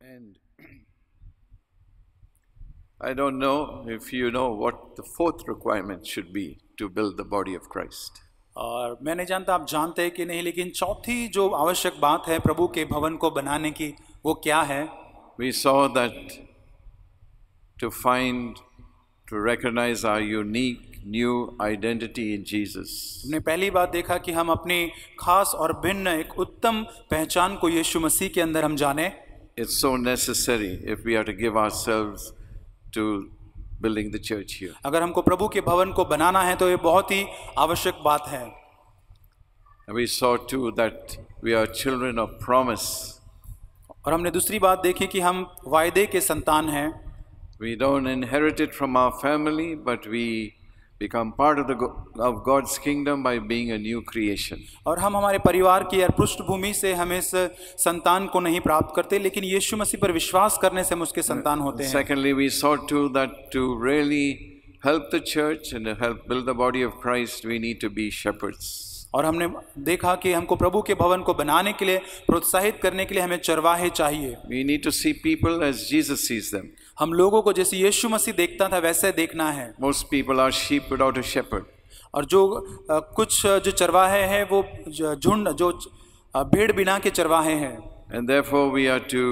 And I don't know if you know what the fourth requirement should be to build the body of Christ. और मैं नहीं जानता आप जानते हैं कि नहीं, लेकिन चौथी जो आवश्यक बात है प्रभु के भवन को बनाने की, वो क्या है? We saw that to recognize our unique new identity in Jesus. हमने पहली बात देखा कि हम अपनी खास और भिन्न एक उत्तम पहचान को यीशु मसीह के अंदर हम जाने. It's so necessary if we are to give ourselves to building the church here. अगर हमको प्रभु के भवन को बनाना है तो ये बहुत ही आवश्यक बात है. And we saw too that we are children of promise. और हमने दूसरी बात देखी कि हम वायदे के संतान हैं. We don't inherit it from our family, but we become part of God's kingdom by being a new creation. और हम हमारे परिवार की या पृष्ठभूमि से हम इस संतान को नहीं प्राप्त करते, लेकिन यीशु मसीह पर विश्वास करने से हम उसके संतान होते हैं. Secondly, we saw too that to really help the church and to help build the body of Christ, we need to be shepherds. और हमने देखा कि हमको प्रभु के भवन को बनाने के लिए, प्रोत्साहित करने के लिए हमें चरवाहे चाहिए. We need to see people as Jesus sees them. हम लोगों को जैसे यीशु मसीह देखता था वैसे देखना है. Most people are sheep without a shepherd. और जो कुछ जो चरवाहे हैं वो झुंड जो भेड़ बिना के चरवाहे हैं. And therefore we are to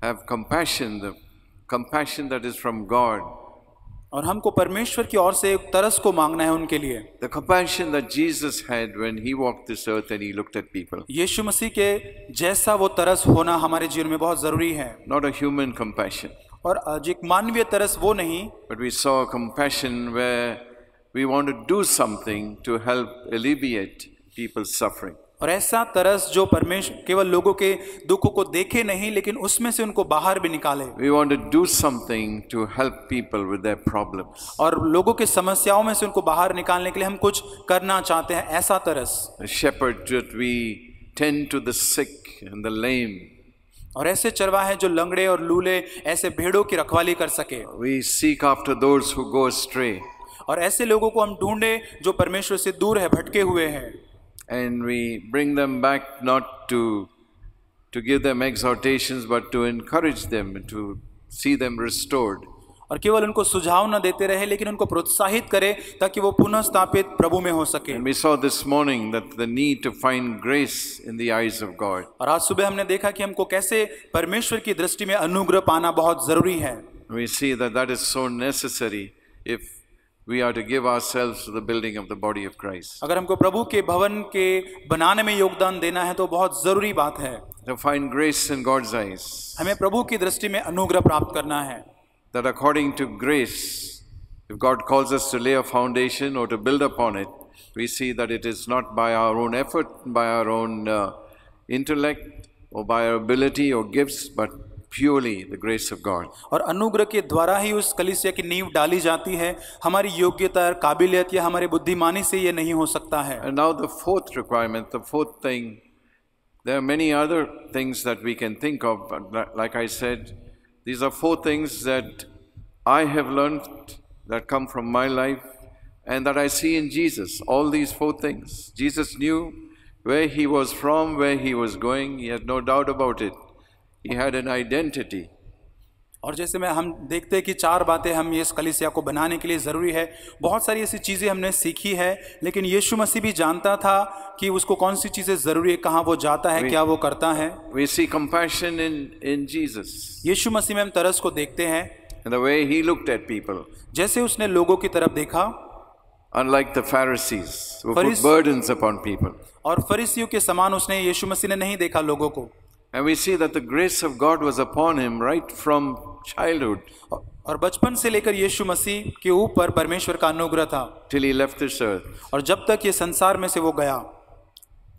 have compassion, the compassion that is from God. और हमको परमेश्वर की ओर से एक तरस को मांगना है उनके लिए. The compassion that Jesus had when he walked this earth and he looked at people. यीशु मसीह के जैसा वो तरस होना हमारे जीवन में बहुत जरूरी है. Not a human compassion. और एक मानवीय तरस वो नहीं. But we saw a compassion where we want to do something to help alleviate people's suffering. और ऐसा तरस जो परमेश्वर केवल लोगों के दुखों को देखे नहीं, लेकिन उसमें से उनको बाहर भी निकाले. We want to do something to help people with their problems. और लोगों के समस्याओं में से उनको बाहर निकालने के लिए हम कुछ करना चाहते हैं, ऐसा तरस. A shepherd that we tend to the sick and the lame. और ऐसे चरवाहे जो लंगड़े और लूले ऐसे भेड़ों की रखवाली कर सके. We seek after those who go astray. और ऐसे लोगों को हम ढूंढे जो परमेश्वर से दूर है, भटके हुए हैं. And we bring them back not to give them exhortations, but to encourage them, to see them restored. और केवल उनको सुझाव न देते रहे, लेकिन उनको प्रोत्साहित करें ताकि वो पुनः स्थापित प्रभु में हो सके. And we saw this morning that the need to find grace in the eyes of God. और आज सुबह हमने देखा कि हमको कैसे परमेश्वर की दृष्टि में अनुग्रह पाना बहुत जरूरी है. We see that is so necessary if we are to give ourselves to the building of the body of Christ. अगर हमको प्रभु के भवन के बनाने में योगदान देना है तो बहुत जरूरी बात है. To find grace in God's eyes. हमें प्रभु की दृष्टि में अनुग्रह प्राप्त करना है. That according to grace, if God calls us to lay a foundation or to build upon it, we see that it is not by our own effort, by our own intellect, or by our ability or gifts, but purely the grace of God. और अनुग्रह के द्वारा ही उस कलीसिया की नींव डाली जाती है. हमारी योग्यता और काबिलियत या हमारी बुद्धिमानी से ये नहीं हो सकता है. And now the fourth requirement, the fourth thing, there are many other things that we can think of, but like I said, these are four things that I have learned that come from my life and that I see in Jesus. All these four things. Jesus knew where he was from, where he was going. He had no doubt about it. He had an identity. और जैसे में हम देखते हैं कि चार बातें हम इस कलीसिया को बनाने के लिए ज़रूरी है. बहुत सारी ऐसी चीज़ें हमने सीखी है, लेकिन यीशु मसीह भी जानता था कि उसको कौन सी चीज़ें ज़रूरी है, कहाँ वो जाता है, क्या वो करता है. We see compassion in Jesus. यीशु मसीह में हम तरस को देखते हैं. And the way he looked at people. जैसे उसने लोगों की तरफ देखा. Unlike the Pharisees who put burdens upon people. और फरीसियों के समान उसने यीशु मसीह ने नहीं देखा लोगों को. And we see that the grace of God was upon him right from childhood. और बचपन से लेकर यीशु मसीह के ऊपर परमेश्वर का अनुग्रह था. Till he left this earth. और जब तक ये संसार में से वो गया.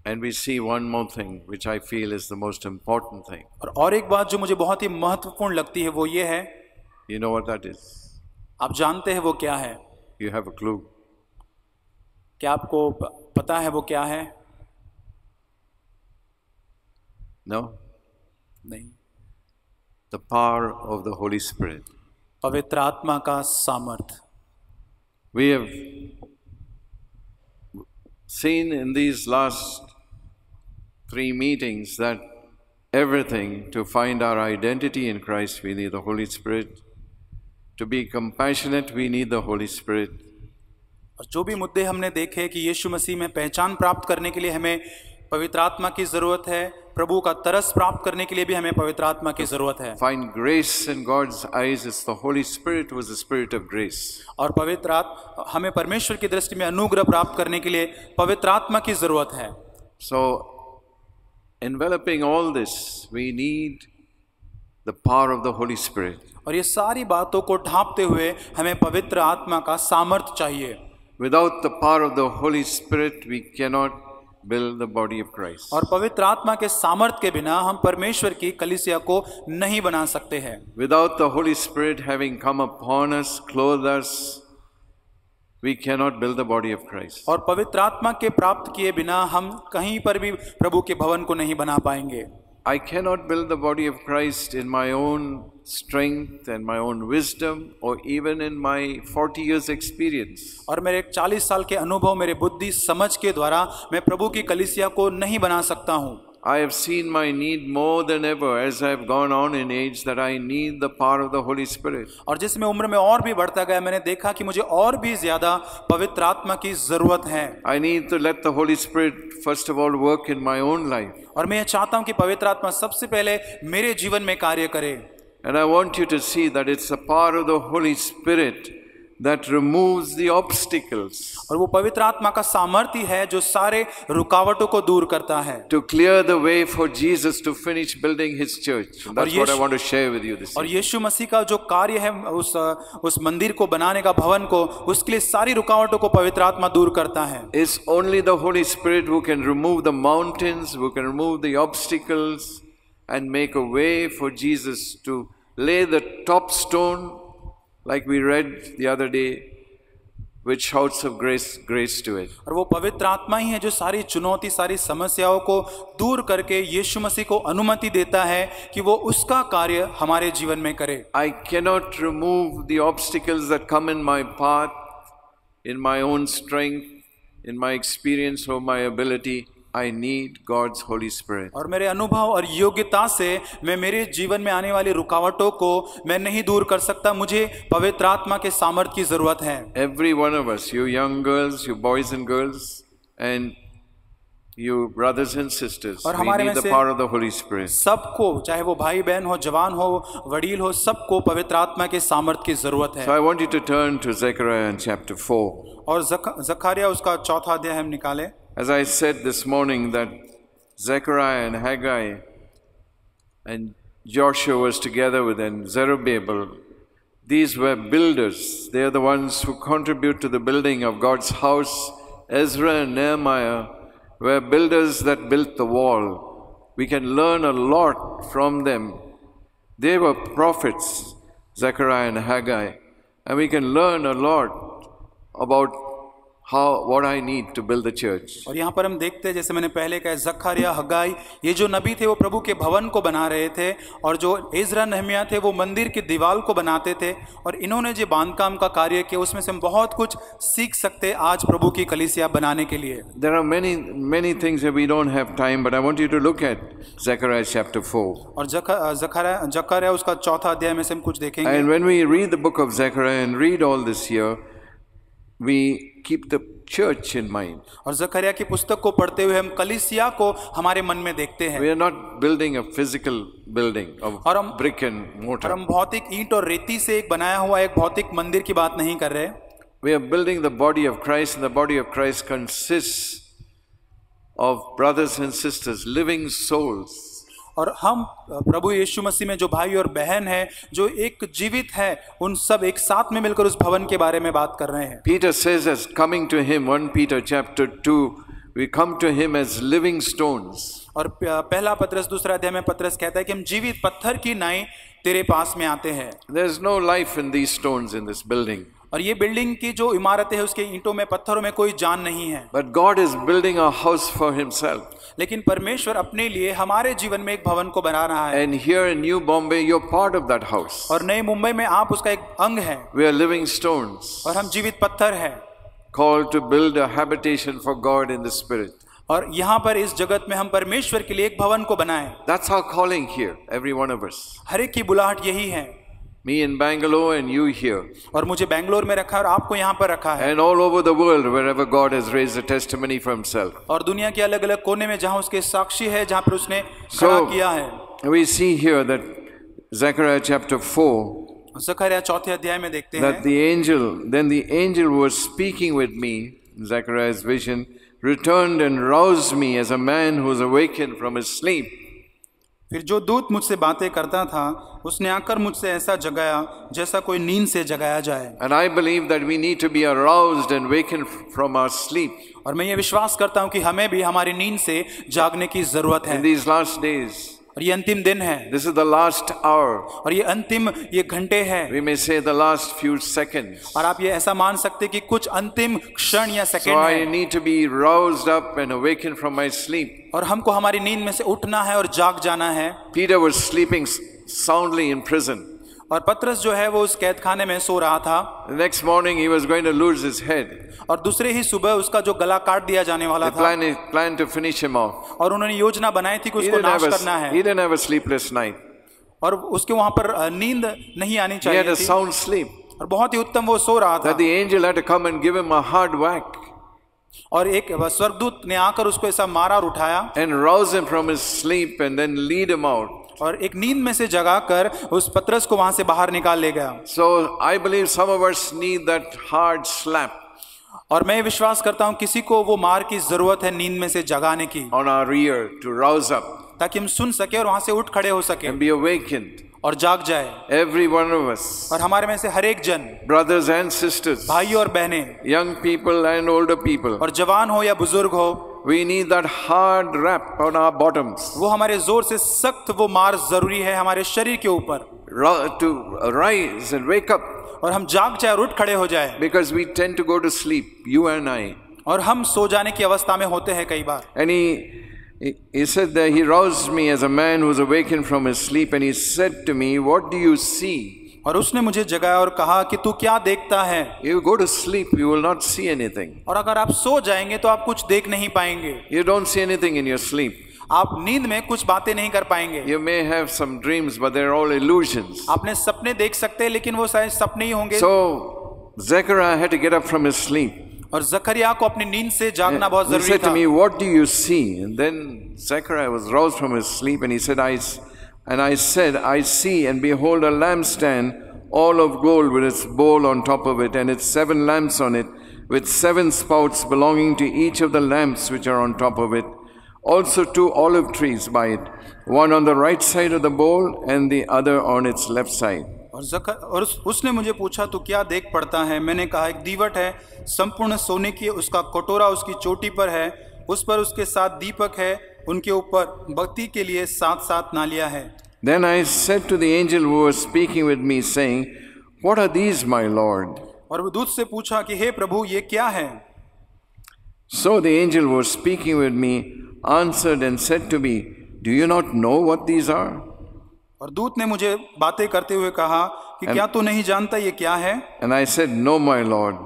And we see one more thing which I feel is the most important thing. और एक बात जो मुझे बहुत ही महत्वपूर्ण लगती है वो ये है. You know what that is? आप जानते हैं वो क्या है? You have a clue? क्या आपको पता है वो क्या है? No? नहीं. The power of the Holy Spirit. पवित्र आत्मा का सामर्थ. We have seen in these last 3 meetings that everything. To find our identity in Christ, we need the Holy Spirit. To be compassionate, we need the Holy Spirit. और जो भी मुद्दे हमने देखे कि यीशु मसीह में पहचान प्राप्त करने के लिए हमें पवित्र आत्मा की जरूरत है, प्रभु का तरस प्राप्त करने के लिए भी हमें पवित्र आत्मा की जरूरत है. Find grace in God's eyes. It's the Holy Spirit who is the Spirit of grace. और पवित्र आत्मा हमें परमेश्वर की दृष्टि में अनुग्रह प्राप्त करने के लिए पवित्र आत्मा की जरूरत है. So, enveloping all this, we need the power of the Holy Spirit. और ये सारी बातों को ढांपते हुए हमें पवित्र आत्मा का सामर्थ्य चाहिए. Without the power of the Holy Spirit, we cannot build the body of Christ. और पवित्र आत्मा के सामर्थ्य के बिना हम परमेश्वर की कलीसिया को नहीं बना सकते हैं. Without the Holy Spirit having come upon us, clothed us, we cannot build the body of Christ. और पवित्र आत्मा के प्राप्त किए बिना हम कहीं पर भी प्रभु के भवन को नहीं बना पाएंगे. I cannot build the body of Christ in my own strength and my own wisdom or even in my 40 years experience. और मेरे 40 साल के अनुभव, मेरे बुद्धि समझ के द्वारा मैं प्रभु की कलीसिया को नहीं बना सकता हूँ. I have seen my need more than ever as I have gone on in age that I need the power of the Holy Spirit. और जिसमें उम्र में और भी बढ़ता गया, मैंने देखा कि मुझे और भी ज्यादा पवित्र आत्मा की जरूरत है. I need to let the Holy Spirit first of all work in my own life. और मैं चाहता हूँ कि पवित्र आत्मा सबसे पहले मेरे जीवन में कार्य करे. And I want you to see that it's the power of the Holy Spirit that removes the obstacles. और वो पवित्र आत्मा का सामर्थ्य है जो सारे रुकावटों को दूर करता है. To clear the way for Jesus to finish building His church. And that's what I want to share with you this और evening. यीशु मसीह का जो कार्य है उस मंदिर को बनाने का, भवन को, उसके लिए सारी रुकावटों को पवित्र आत्मा दूर करता है. It's only the Holy Spirit who can remove the mountains, who can remove the obstacles and make a way for Jesus to lay the top stone, like we read the other day, with shouts of grace to it. और वो पवित्र आत्मा ही है जो सारी चुनौती, सारी समस्याओं को दूर करके यीशु मसीह को अनुमति देता है कि वो उसका कार्य हमारे जीवन में करे. I cannot remove the obstacles that come in my path, in my own strength, in my experience or my ability. I need God's Holy Spirit. और मेरे अनुभव और योग्यता से मैं मेरे जीवन में आने वाली रुकावटों को मैं नहीं दूर कर सकता. मुझे पवित्र आत्मा के सामर्थ्य की जरूरत है. Every one of us, you young girls, you boys and girls, and you brothers and sisters, और we हमारे need में the से power of the Holy Spirit. सबको, चाहे वो भाई बहन हो, जवान हो, वडील हो, सबको पवित्र आत्मा के सामर्थ्य की जरूरत है. So I want you to turn to Zechariah in chapter 4. और जकरिया उसका 4वां अध्याय हम निकाले. As I said this morning that Zechariah and Haggai and Joshua was together with and Zerubbabel, these were builders. They are the ones who contribute to the building of God's house. Ezra and Nehemiah were builders that built the wall. We can learn a lot from them. They were prophets, Zechariah and Haggai, and we can learn a lot about what I need to build the church. और यहाँ पर हम देखते हैं, जैसे मैंने पहले कहा, जकरिया, हगाई, ये जो नबी थे वो प्रभु के भवन को बना रहे थे, और जो इज़रा, नहमिया थे वो मंदिर की दीवार को बनाते थे. और इन्होंने जो बांधकाम का कार्य किया उसमें से हम बहुत कुछ सीख सकते आज प्रभु की कलीसिया बनाने के लिए. There are many things that we don't have time, but I want you to look at Zechariah chapter 4. और जकरिया उसका 4वां अध्याय में से हम कुछ देखेंगे. And when we read the book of Zechariah and read all this here, we keep the church in mind. और जकरिया की पुस्तक को पढ़ते हुए हम कलीसिया को हमारे मन में देखते हैं. We are not building a physical building of brick and mortar. और हम भौतिक ईंट और रेती से एक बनाया हुआ एक भौतिक मंदिर की बात नहीं कर रहे. We are building the body of Christ, and the body of Christ consists of brothers and sisters, living souls. और हम प्रभु यीशु मसीह में जो भाई और बहन है, जो एक जीवित है, उन सब एक साथ में मिलकर उस भवन के बारे में बात कर रहे हैं. Peter says, as coming to him, 1 Peter chapter 2, we come to him as living stones. और पहला पत्रस 2 अध्याय में पत्रस कहता है कि हम जीवित पत्थर की नाई तेरे पास में आते हैं. There is no life in these stones in this building. और ये बिल्डिंग की जो इमारतें हैं उसके ईंटों में, पत्थरों में कोई जान नहीं है. But God is building a house for himself. लेकिन परमेश्वर अपने लिए हमारे जीवन में एक भवन को बना रहा है. And here in New Bombay, you're part of that house. और नई मुंबई में आप उसका एक अंग है. We are living stones. और हम जीवित पत्थर हैं. Called to build a habitation for God in the Spirit. और यहाँ पर इस जगत में हम परमेश्वर के लिए एक भवन को बनाएं। That's our calling here, every one of us. हर एक की बुलाहट यही है। Me in Bangalore and you here. और मुझे बेंगलोर में रखा है और आपको यहाँ पर रखा है। And all over the world, wherever God has raised a testimony for himself. और दुनिया के अलग अलग कोने में जहाँ उसके साक्षी है, जहाँ पर उसने खड़ा किया है। We see here that Zechariah chapter 4, Zakaria चौथे अध्याय में देखते हैं that then the angel who was speaking with me, Zechariah's vision, returned and roused me as a man who is awakened from his sleep. फिर जो दूत मुझसे बातें करता था उसने आकर मुझसे ऐसा जगाया जैसा कोई नींद से जगाया जाए। And I believe that we need to be aroused and wakened from our sleep. और मैं ये विश्वास करता हूँ कि हमें भी हमारी नींद से जागने की जरूरत है। In these last days, और ये अंतिम दिन है। this is the last hour. और ये अंतिम ये घंटे हैं। We may say the last few seconds. और आप ये ऐसा मान सकते कि कुछ अंतिम क्षण या So सेकंड I है। need to be roused up and awakened from my sleep. और हमको हमारी नींद में से उठना है और जाग जाना है। Peter was sleeping soundly in prison. और पतरस जो है वो उस कैद खाने में सो रहा था। The next morning he was going to lose his head. और दूसरे ही सुबह उसका जो गला काट दिया जाने वाला They था। planned to finish him off. और उन्होंने योजना बनाई थी कि उसको नाश करना है। He didn't have a sleepless night. और उसके वहां पर नींद नहीं आनी He had चाहिए a थी। sound sleep. और बहुत ही उत्तम वो सो रहा था। That the angel had to come and give him a hard whack और एक स्वर्गदूत ने आकर उसको ऐसा मारा और उठाया and rouse him from his sleep and then lead him out. और एक नींद में से जगाकर उस पतरस को वहां से बाहर निकाल ले गया। So I believe some of us need that hard slap और मैं विश्वास करता हूं किसी को वो मार की जरूरत है नींद में से जगाने की, on our ear to rouse up ताकि हम सुन सके और वहां से उठ खड़े हो सके and be awakened. और जाग जाए। Every one of us, और हमारे में से हर एक जन, brothers and sisters, भाई और बहनें, young people and older people, और जवान हो या बुजुर्ग हो, we need that hard rap on our bottoms वो हमारे जोर से सख्त वो मार जरूरी है हमारे शरीर के ऊपर, to rise and wake up, और हम जाग जाए और उठ खड़े हो जाए। because we tend to go to sleep, you and I. और हम सो जाने की अवस्था में होते हैं कई बार। And he said that he roused me as a man who was awakened from his sleep, and he said to me, what do you see? और उसने मुझे जगाया और कहा कि तू क्या देखता है? You go to sleep, you will not see anything. और अगर आप सो जाएंगे तो आप कुछ देख नहीं पाएंगे। You don't see anything in your sleep. आप नींद में कुछ बातें नहीं कर पाएंगे। You may have some dreams, but they're all illusions. आपने सपने देख सकते हैं लेकिन वो शायद सपने ही होंगे। So Zechariah had to get up from his sleep. और जकरिया को अपनी नींद से जागना बहुत He जरूरी said to था। me, what do you see? And then Zechariah was roused from his sleep, and he said, I see, and behold, a lampstand, all of gold, with its bowl on top of it, and its 7 lamps on it, with 7 spouts belonging to each of the lamps which are on top of it. Also 2 olive trees by it, one on the right side of the bowl, and the other on its left side. और उसने मुझे पूछा तू क्या देख पड़ता है? मैंने कहा एक दीवट है, संपूर्ण सोने की, उसका कटोरा उसकी चोटी पर है, उस पर उसके 7 दीपक है, उनके ऊपर बत्ती के लिए 7 नालियां है। Then I said to the angel who was speaking with me, saying, what are these, my Lord? और वो दूत से पूछा कि हे प्रभु ये क्या है? So the angel who was speaking with me answered and said to me, do you not know what these are? और दूत ने मुझे बातें करते हुए कहा कि क्या तू नहीं जानता ये क्या है? And I said, no, my Lord.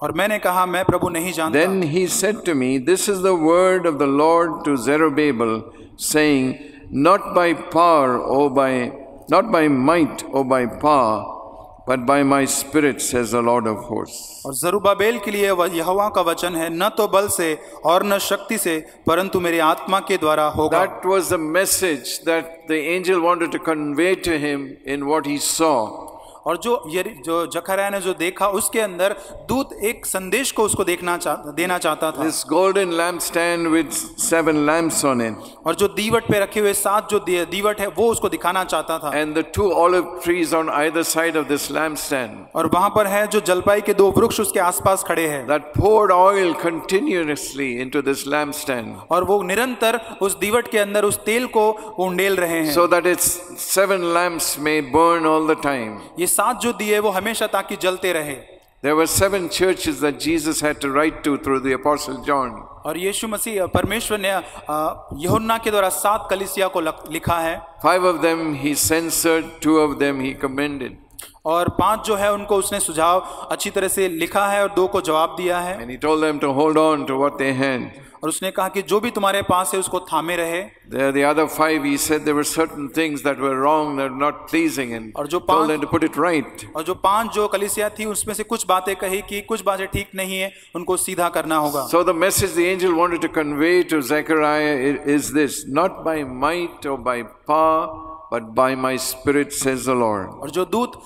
और मैंने कहा मैं प्रभु नहीं जानता। Then he said to me, this is the word of the Lord to Zerubbabel, saying, not by might or by power, but by my spirit, says the Lord of hosts. और जरुब्बाबेल के लिए यहोवा का वचन है, न तो बल से और न शक्ति से, परंतु मेरे आत्मा के द्वारा होगा। That was the message that the angel wanted to convey to him in what he saw. और जो जकरिया ने जो देखा उसके अंदर दूत एक संदेश को उसको देना चाहता था। This golden lampstand with 7 lamps on it. और जो दीवट पे रखे हुए 7 जो दीवट है वो उसको दिखाना चाहता था। And the 2 olive trees on either side of this lampstand. और वहां पर है जो जलपाई के 2 वृक्ष उसके आसपास खड़े हैं। That poured oil continuously into this lampstand. और वो निरंतर उस दीवट के अंदर उस तेल को उंडेल रहे हैं। So that its 7 lamps may burn all the time. ये 7 जो दिए वो हमेशा ताकि जलते रहे। There were 7 churches that Jesus had to write to through the Apostle John. और यीशु मसीह परमेश्वर ने यूहन्ना के द्वारा 7 कलीसिया को लिखा है। 5 of them he censored, 2 of them he commended. और 5 जो है उनको उसने सुझाव अच्छी तरह से लिखा है और 2 को जवाब दिया है। And he told them to hold on to what they had. और उसने कहा कि जो भी तुम्हारे पास है उसको थामे रहे। There, the other 5, he said there were certain things that were wrong, that were not pleasing, and और जो told them to put it right. और जो 5 जो कलीसिया थी उसमें से कुछ बातें कही कि कुछ बातें ठीक नहीं है, उनको सीधा करना होगा। So the message the angel wanted to convey to Zechariah is this: not by might or by power, but by my spirit, says the Lord. और जो दूत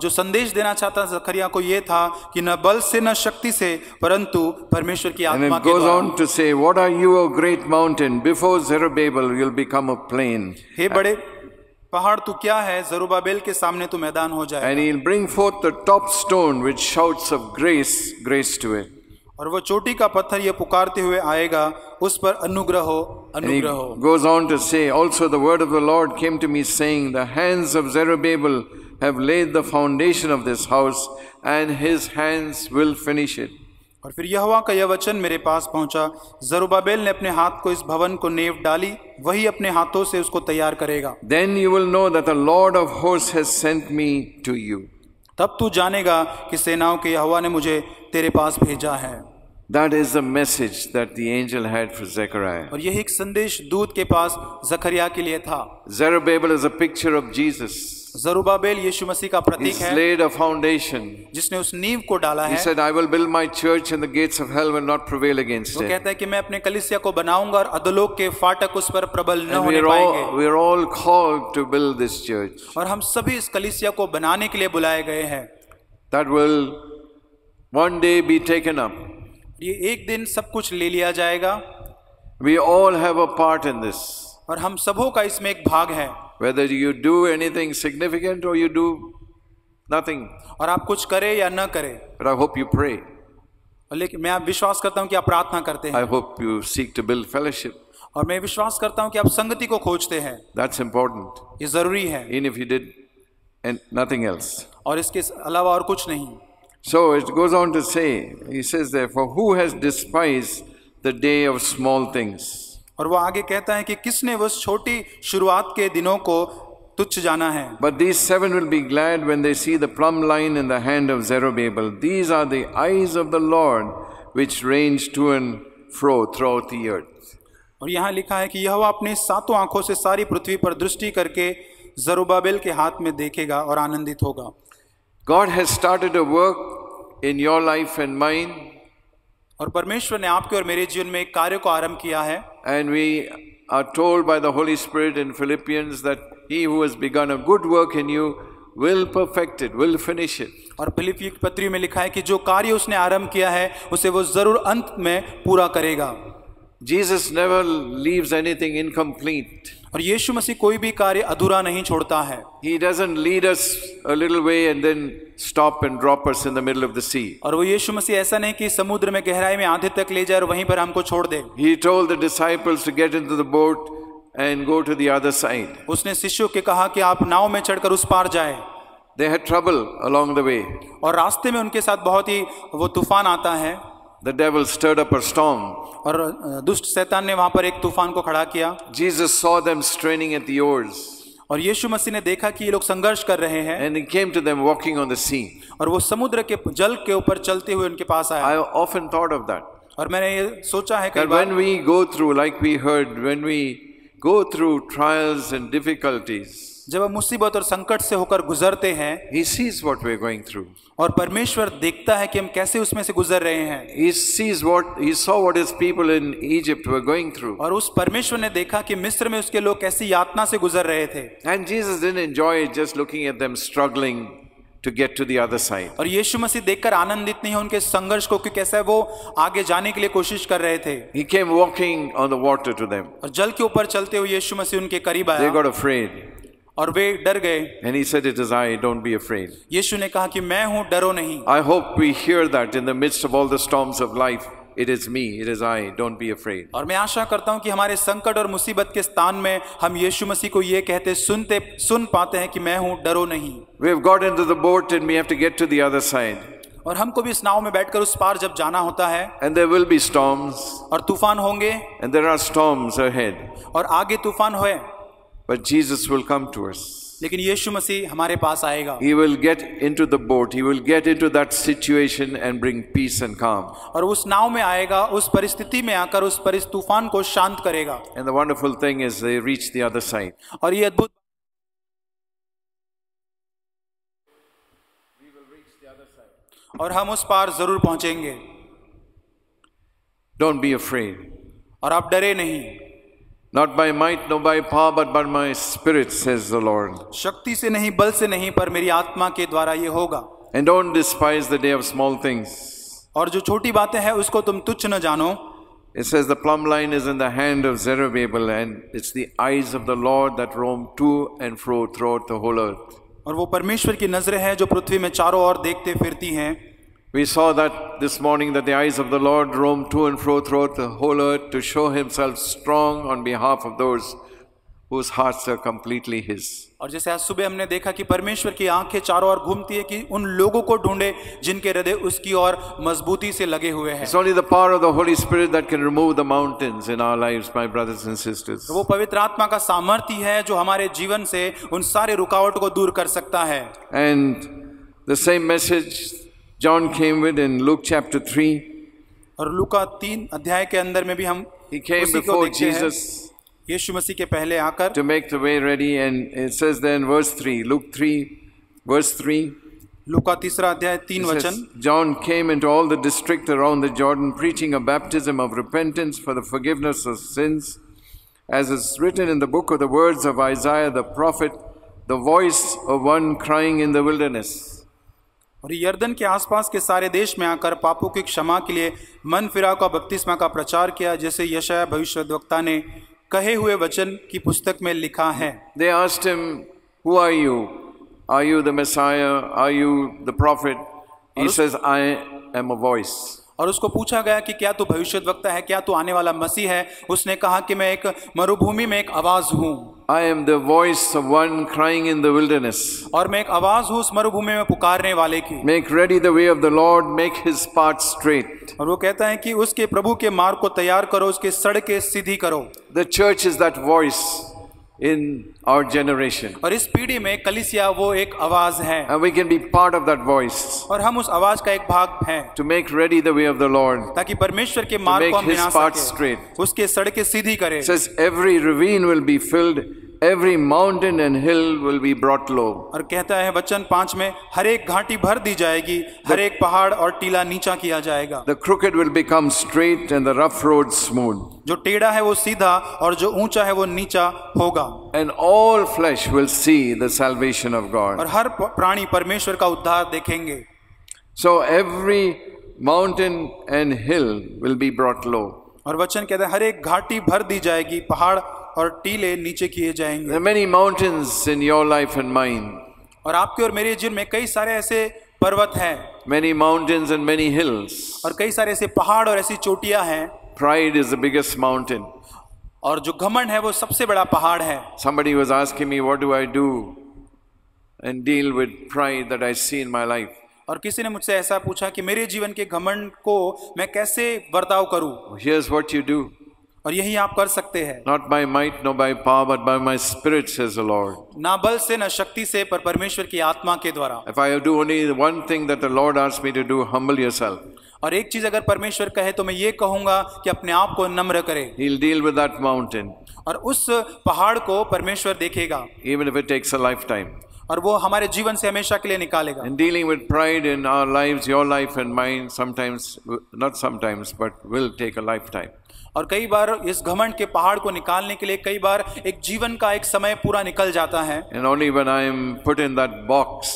जो संदेश देना चाहता जकरिया को ये था कि न बल से न शक्ति से परंतु परमेश्वर की And आत्मा it के goes द्वारा। on to say, what are you, a great mountain? Before Zerubbabel you'll become a plain. हे बड़े पहाड़ तू क्या है, जरुब्बाबेल के सामने तू मैदान हो जाए। And he'll bring forth the top stone with shouts of grace, grace to it. और वो चोटी का पत्थर ये पुकारते हुए आएगा, उस पर अनुग्रह हो, And he अनुग्रह हो। goes on to say, also the word of the Lord came to me saying, the hands of Zerubbabel have laid the foundation of this house, and his hands will finish it. और फिर यहोवा का यह वचन मेरे पास पहुंचा, जरुब्बाबेल ने अपने हाथ को इस भवन को नींव डाली, वही अपने हाथों से उसको तैयार करेगा। Then you will know that the Lord of hosts has sent me to you. तब तू जानेगा कि सेनाओं के यहोवा ने मुझे तेरे पास भेजा है। That is the message that the angel had for Zechariah. और यही एक संदेश दूत के पास जकरिया के लिए था। Zerubbabel is a picture of Jesus. Zerubbabel यीशु मसीह का प्रतीक He's है, laid a foundation. जिसने उस नींव को डाला He है। said, I will build my church and the gates of hell will not prevail against वो it. कहता है कि मैं अपने कलीसिया को बनाऊंगा और अधोलोक के फाटक उस पर प्रबल न And होने पाएंगे। we're all called to build this church. और हम सभी इस कलीसिया को बनाने के लिए बुलाए गए हैं। That will one day be taken up. ये एक दिन सब कुछ ले लिया जाएगा We all have a part in this. और हम सबों का इसमें एक भाग है। Whether you do anything significant or you do nothing. और आप कुछ करें या न करें, But I hope you pray. लेकिन मैं विश्वास करता हूं कि आप प्रार्थना करते हैं। I hope you seek to build fellowship. और मैं विश्वास करता हूं कि आप संगति को खोजते हैं। That's important. ये जरूरी है, Even if you did and nothing else. और इसके अलावा और कुछ नहीं। So it goes on to say, he says therefore, who has despised the day of small things? और वो आगे कहता है कि किसने उस छोटी शुरुआत के दिनों को तुच्छ जाना है। But these 7 will be glad when they see the plumb line in the hand of Zerubbabel. These are the eyes of the Lord which range to and fro throughout the earth. और यहाँ लिखा है कि यहोवा अपनी 7 आंखों से सारी पृथ्वी पर दृष्टि करके जरुब्बाबेल के हाथ में देखेगा और आनंदित होगा। God has started a work in your life and mine. और परमेश्वर ने आपके और मेरे जीवन में एक कार्य को आरंभ किया है। And we are told by the Holy Spirit in Philippians that he who has begun a good work in you will perfect it, will finish it. और फिलिप्पी की पत्री में लिखा है कि जो कार्य उसने आरंभ किया है उसे वो जरूर अंत में पूरा करेगा। Jesus never leaves anything incomplete. और यीशु मसीह कोई भी कार्य अधूरा नहीं छोड़ता है। He doesn't lead us a little way and then stop and drop us in the middle of the sea. और वो यीशु मसीह ऐसा नहीं कि समुद्र में गहराई में आधे तक ले जाए और वहीं पर हमको छोड़ दे। He told the disciples to get into the boat and go to the other side. उसने शिष्यों के कहा कि आप नाव में चढ़कर उस पार जाए। They had trouble along the way. और रास्ते में उनके साथ बहुत ही वो तूफान आता है। The devil stirred up a storm. और दुष्ट शैतान ने वहां पर एक तूफान को खड़ा किया। Jesus saw them straining at the oars. और यीशु मसीह ने देखा कि ये लोग संघर्ष कर रहे हैं। And he came to them walking on the sea. और वो समुद्र के जल के ऊपर चलते हुए उनके पास आया। I often thought of that. और मैंने ये सोचा है That when we go through, like we heard, when we go through trials and difficulties, जब हम मुसीबत और संकट से होकर गुजरते हैं, he sees what we're going through. और परमेश्वर देखता है कि हम कैसे उसमें से गुजर रहे हैं। He saw what his people in Egypt were going through. और उस परमेश्वर ने देखा कि मिस्र में उसके लोग कैसी यातना से गुजर रहे थे। And Jesus didn't enjoy just looking at them struggling to get to the other side. और यीशु मसीह देखकर आनंदित नहीं है उनके संघर्ष को कि कैसे वो आगे जाने के लिए कोशिश कर रहे थे। He came walking on the water to them. और जल के ऊपर चलते हुए यीशु मसीह उनके करीब They आया got afraid. और वे डर गए। And he said, it is I, don't be afraid. यीशु ने कहा कि मैं हूं, डरो नहीं। I hope we hear that in the midst of all the storms of life. It is me, it is I, don't be afraid. और मैं आशा करता हूं कि हमारे संकट और मुसीबत के स्थान में हम यीशु मसीह को ये कहते सुन पाते हैं कि मैं हूं, डरो नहीं। We have got into the boat and we have to get to the other side. और हमको भी इस नाव में बैठकर उस पार जब जाना होता है, And there will be storms. और तूफान होंगे, And there are storms ahead. और आगे तूफान होए, But Jesus will come to us. लेकिन यीशु मसीह हमारे पास आएगा He will get into the boat. He will get into that situation and bring peace and calm. और उस नाव में आएगा, उस परिस्थिति में आकर उस तूफान को शांत करेगा। And the wonderful thing is they reach the other side. और ये अद्भुत, और हम उस पार जरूर पहुंचेंगे। Don't be afraid. और आप डरे नहीं। Not by might, nor by power, but by my spirit, says the Lord. शक्ति से नहीं, बल से नहीं, पर मेरी आत्मा के द्वारा ये होगा। And don't despise the day of small things. और जो छोटी बातें हैं उसको तुम तुच्छ न जानो। It says the plumb line is in the hand of Zerubbabel, and it's the eyes of the Lord that roam to and fro throughout the whole earth. और वो परमेश्वर की नजरें हैं जो पृथ्वी में चारों ओर देखते फिरती हैं। We saw that this morning, that the eyes of the Lord roam to and fro throughout the whole earth to show himself strong on behalf of those whose hearts are completely his. और जैसे आज सुबह हमने देखा कि परमेश्वर की आंखें चारों ओर घूमती है कि उन लोगों को ढूंढे जिनके हृदय उसकी ओर मजबूती से लगे हुए हैं। It's only the power of the Holy Spirit that can remove the mountains in our lives, my brothers and sisters. वो पवित्र आत्मा का सामर्थ्य है जो हमारे जीवन से उन सारे रुकावट को दूर कर सकता है। And the same message John came with in Luke chapter 3. और लूका 3 अध्याय के अंदर में भी हम He came उसी को before देखते हैं। Jesus यीशु मसीह के पहले आकर to make the way ready, and it says there in verse 3, Luke 3 verse 3, लूका 3 अध्याय 3 it वचन, says, John came into all the district around the Jordan, preaching a baptism of repentance for the forgiveness of sins, as is written in the book of the words of Isaiah the prophet, the voice of one crying in the wilderness. और यर्दन के आसपास के सारे देश में आकर पापों की क्षमा के लिए मन फिरा का बपतिस्मा का प्रचार किया, जैसे यशायाह भविष्यद्वक्ता ने कहे हुए वचन की पुस्तक में लिखा है। They asked him, who are you? Are you the Messiah? Are you the prophet? He says, I am a voice. और उसको पूछा गया कि क्या तू भविष्यद्वक्ता है, क्या तू आने वाला मसीह है? उसने कहा कि मैं एक मरुभूमि में एक आवाज हूँ। I am the voice of one crying in the wilderness. और मैं एक आवाज हूँ उस मरुभूमि में पुकारने वाले की। Make ready the way of the Lord, make his path straight. और वो कहता है कि उसके प्रभु के मार्ग को तैयार करो, उसके सड़कें सीधी करो। The church is that voice in our generation. और इस पीढ़ी में कलीसिया वो एक आवाज है। And we can be part of that voice. और हम उस आवाज का एक भाग हैं। To make ready the way of the Lord. ताकि परमेश्वर के मार्ग को हम make his बना path सके, straight. उसके सड़कें सीधी करे। It says every ravine will be filled, every mountain and hill will be brought low. और कहता है वचन 5 में, हर एक घाटी भर दी जाएगी, हर एक पहाड़ और टीला नीचा किया जाएगा। The crooked will become straight and the rough road smooth. जो टेढ़ा है वो सीधा और जो ऊंचा है वो नीचा होगा। And all flesh will see the salvation of God. और हर प्राणी परमेश्वर का उद्धार देखेंगे। So every mountain and hill will be brought low. और वचन कहता है हर एक घाटी भर दी जाएगी, पहाड़ और टीले नीचे किए जाएंगे। There are many mountains in your life and mine. और आपके और मेरे जीवन में कई सारे ऐसे पर्वत हैं। Many mountains and many hills. और कई सारे ऐसे पहाड़ और ऐसी चोटियां हैं। Pride is the biggest mountain. और जो घमंड है वो सबसे बड़ा पहाड़ है। Somebody was asking me, what do I do and deal with pride that I see in my life? और किसी ने मुझसे ऐसा पूछा कि मेरे जीवन के घमंड को मैं कैसे बर्ताव करूं? Here's what you do. और यही आप कर सकते हैं। Not by might, nor by power, but by my spirit, says the Lord. ना बल से ना शक्ति से, पर परमेश्वर की आत्मा के द्वारा। If I do only one thing that the Lord asks me to do, humble yourself. और एक चीज अगर परमेश्वर कहे तो मैं ये कहूंगा कि अपने आप को नम्र करे। He'll deal with that mountain. और उस पहाड़ को परमेश्वर देखेगा। Even if it takes a lifetime. और वो हमारे जीवन से हमेशा के लिए निकालेगा। In dealing with pride in our lives, your life and mine, sometimes, not sometimes, but will take a lifetime. और कई बार इस घमंड के पहाड़ को निकालने के लिए कई बार एक जीवन का एक समय पूरा निकल जाता है। And only when I am put in that box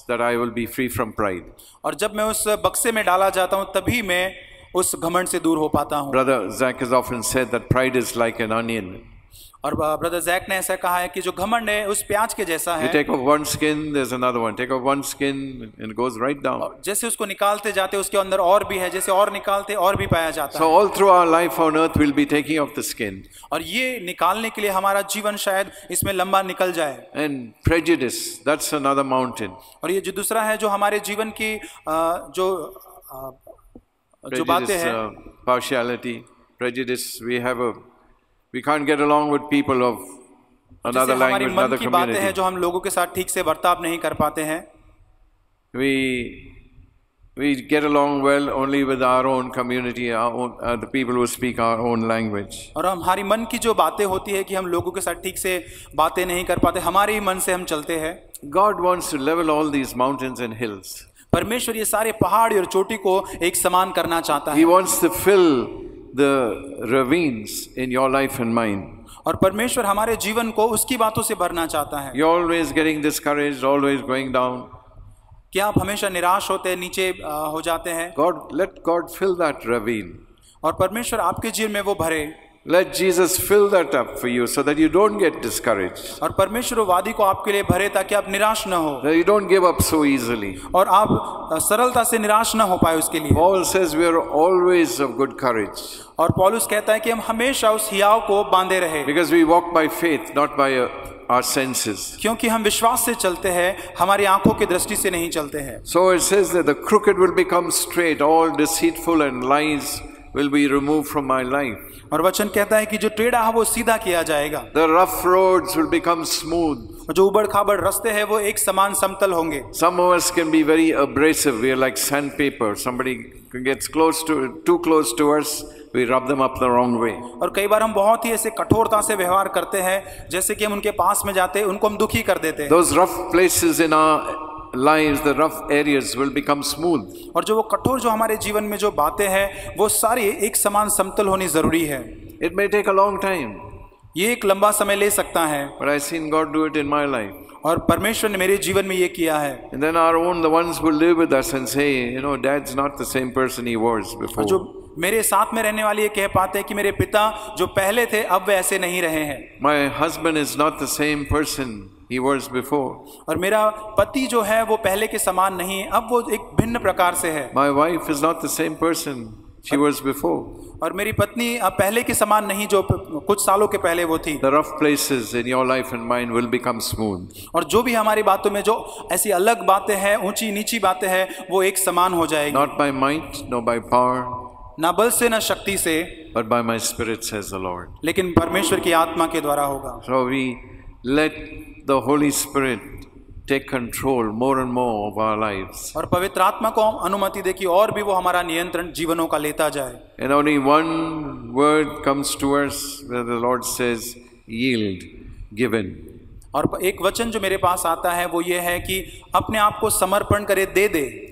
that I will be free from pride. और जब मैं उस बक्से में डाला जाता हूं तभी मैं उस घमंड से दूर हो पाता हूं। Brother Zach has often said that pride is like an onion. और ब्रदर जैक ने ऐसा कहा है कि जो घमंड है उस प्याज के जैसा You है। take off one skin, there's another one. Take off one skin, and it goes right down. जैसे उसको निकालते जाते उसके अंदर और भी है, जैसे और निकालते और भी पाया जाता So है। all through our life on earth, we'll be taking off the skin. और ये निकालने के लिए हमारा जीवन शायद इसमें लंबा निकल जाए। And prejudice, that's another mountain. और ये जो दूसरा है जो हमारे जीवन की जो बातें Prejudice, हैं, partiality, prejudice. We can't get along with people of जैसे another हमारी language, मन another की बातें हैं community. जो हम लोगों के साथ ठीक से बर्ताव नहीं कर पाते हैं. We get along well only with our own community, our own, the people who speak our own language. और हमारी मन की जो बातें होती है कि हम लोगों के साथ ठीक से बातें नहीं कर पाते, हमारे ही मन से हम चलते हैं. God wants to level all these mountains and hills. परमेश्वर ये सारे पहाड़ और चोटी को एक समान करना चाहता He है. wants to fill the ravines in your life and mine. और परमेश्वर हमारे जीवन को उसकी बातों से भरना चाहता है. You're always getting discouraged, always going down. क्या आप हमेशा निराश होते हैं, नीचे हो जाते हैं? Let God fill that ravine. और परमेश्वर आपके जीवन में वो भरे. Let Jesus fill that up for you so that you don't get discouraged. और परमेश्वर वादी को आपके लिए भरे ताकि आप निराश न हो. That you don't give up so easily. और आप सरलता से निराश न हो पाए उसके लिए. Paul says we are always of good courage. और पौलुस कहता है कि हम हमेशा उस हियाव को बांधे रहे. Because we walk by faith, not by our senses. क्योंकि हम विश्वास से चलते हैं, हमारी आंखों की दृष्टि से नहीं चलते हैं. So it says that the crooked will become straight, all deceitful and lies will be removed from my life. और वचन कहता है कि जो टेढ़ा है वो सीधा किया जाएगा. The rough roads will become smooth. जो उबड़ खाबड़ रास्ते हैं वो एक समान समतल होंगे. Some of us can be very abrasive. We are like sandpaper. Somebody gets too close to us, we rub them up the wrong way. और कई बार हम बहुत ही ऐसे कठोरता से व्यवहार करते हैं, जैसे कि हम उनके पास में जाते हैं, उनको हम दुखी कर देते हैं. Those rough places in our lives, the rough areas will become smooth. और जो वो कठोर जो हमारे जीवन में जो बातें हैं वो सारी एक समान समतल होनी जरूरी है. It may take a long time. ये एक लंबा समय ले सकता है. But I've seen God do it in my life. और परमेश्वर ने मेरे जीवन में ये किया है. And then the ones who live with us and say, you know, Dad's not the same person he was before. जो मेरे साथ में रहने वाले ये कह पाते हैं कि मेरे पिता जो पहले थे अब वे ऐसे नहीं रहे हैं. My husband is not the same person he was before. और मेरा पति जो है वो पहले के समान नहीं है, अब वो एक भिन्न प्रकार से है. My wife is not the same person she was before. और मेरी पत्नी अब पहले के समान नहीं जो कुछ सालों के पहले वो थी. The rough places in your life and mine will become smooth. और जो भी हमारी बातों में जो ऐसी अलग बातें हैं, ऊंची नीची बातें हैं, वो एक समान हो जाएगी. Not by might, nor by power, ना बल से ना शक्ति से, but by my spirit, says the Lord. लेकिन परमेश्वर की आत्मा के द्वारा होगा. So we let the Holy Spirit take control more and more of our lives. और पवित्र आत्मा को अनुमति दे कि और भी वो हमारा नियंत्रण जीवनों का लेता जाए. And only one word comes to us where the Lord says, yield, given. और एक वचन जो मेरे पास आता है वो ये है कि अपने आप को समर्पण करे, दे दे.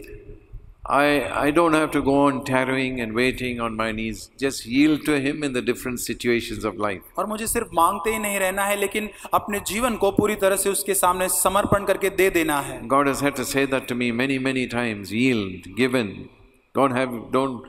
I don't have to go on tarrying and waiting on my knees. Just yield to Him in the different situations of life. और मुझे सिर्फ मांगते ही नहीं रहना है, लेकिन अपने जीवन को पूरी तरह से उसके सामने समर्पण करके दे देना है. God has had to say that to me many times. Yield, given. Don't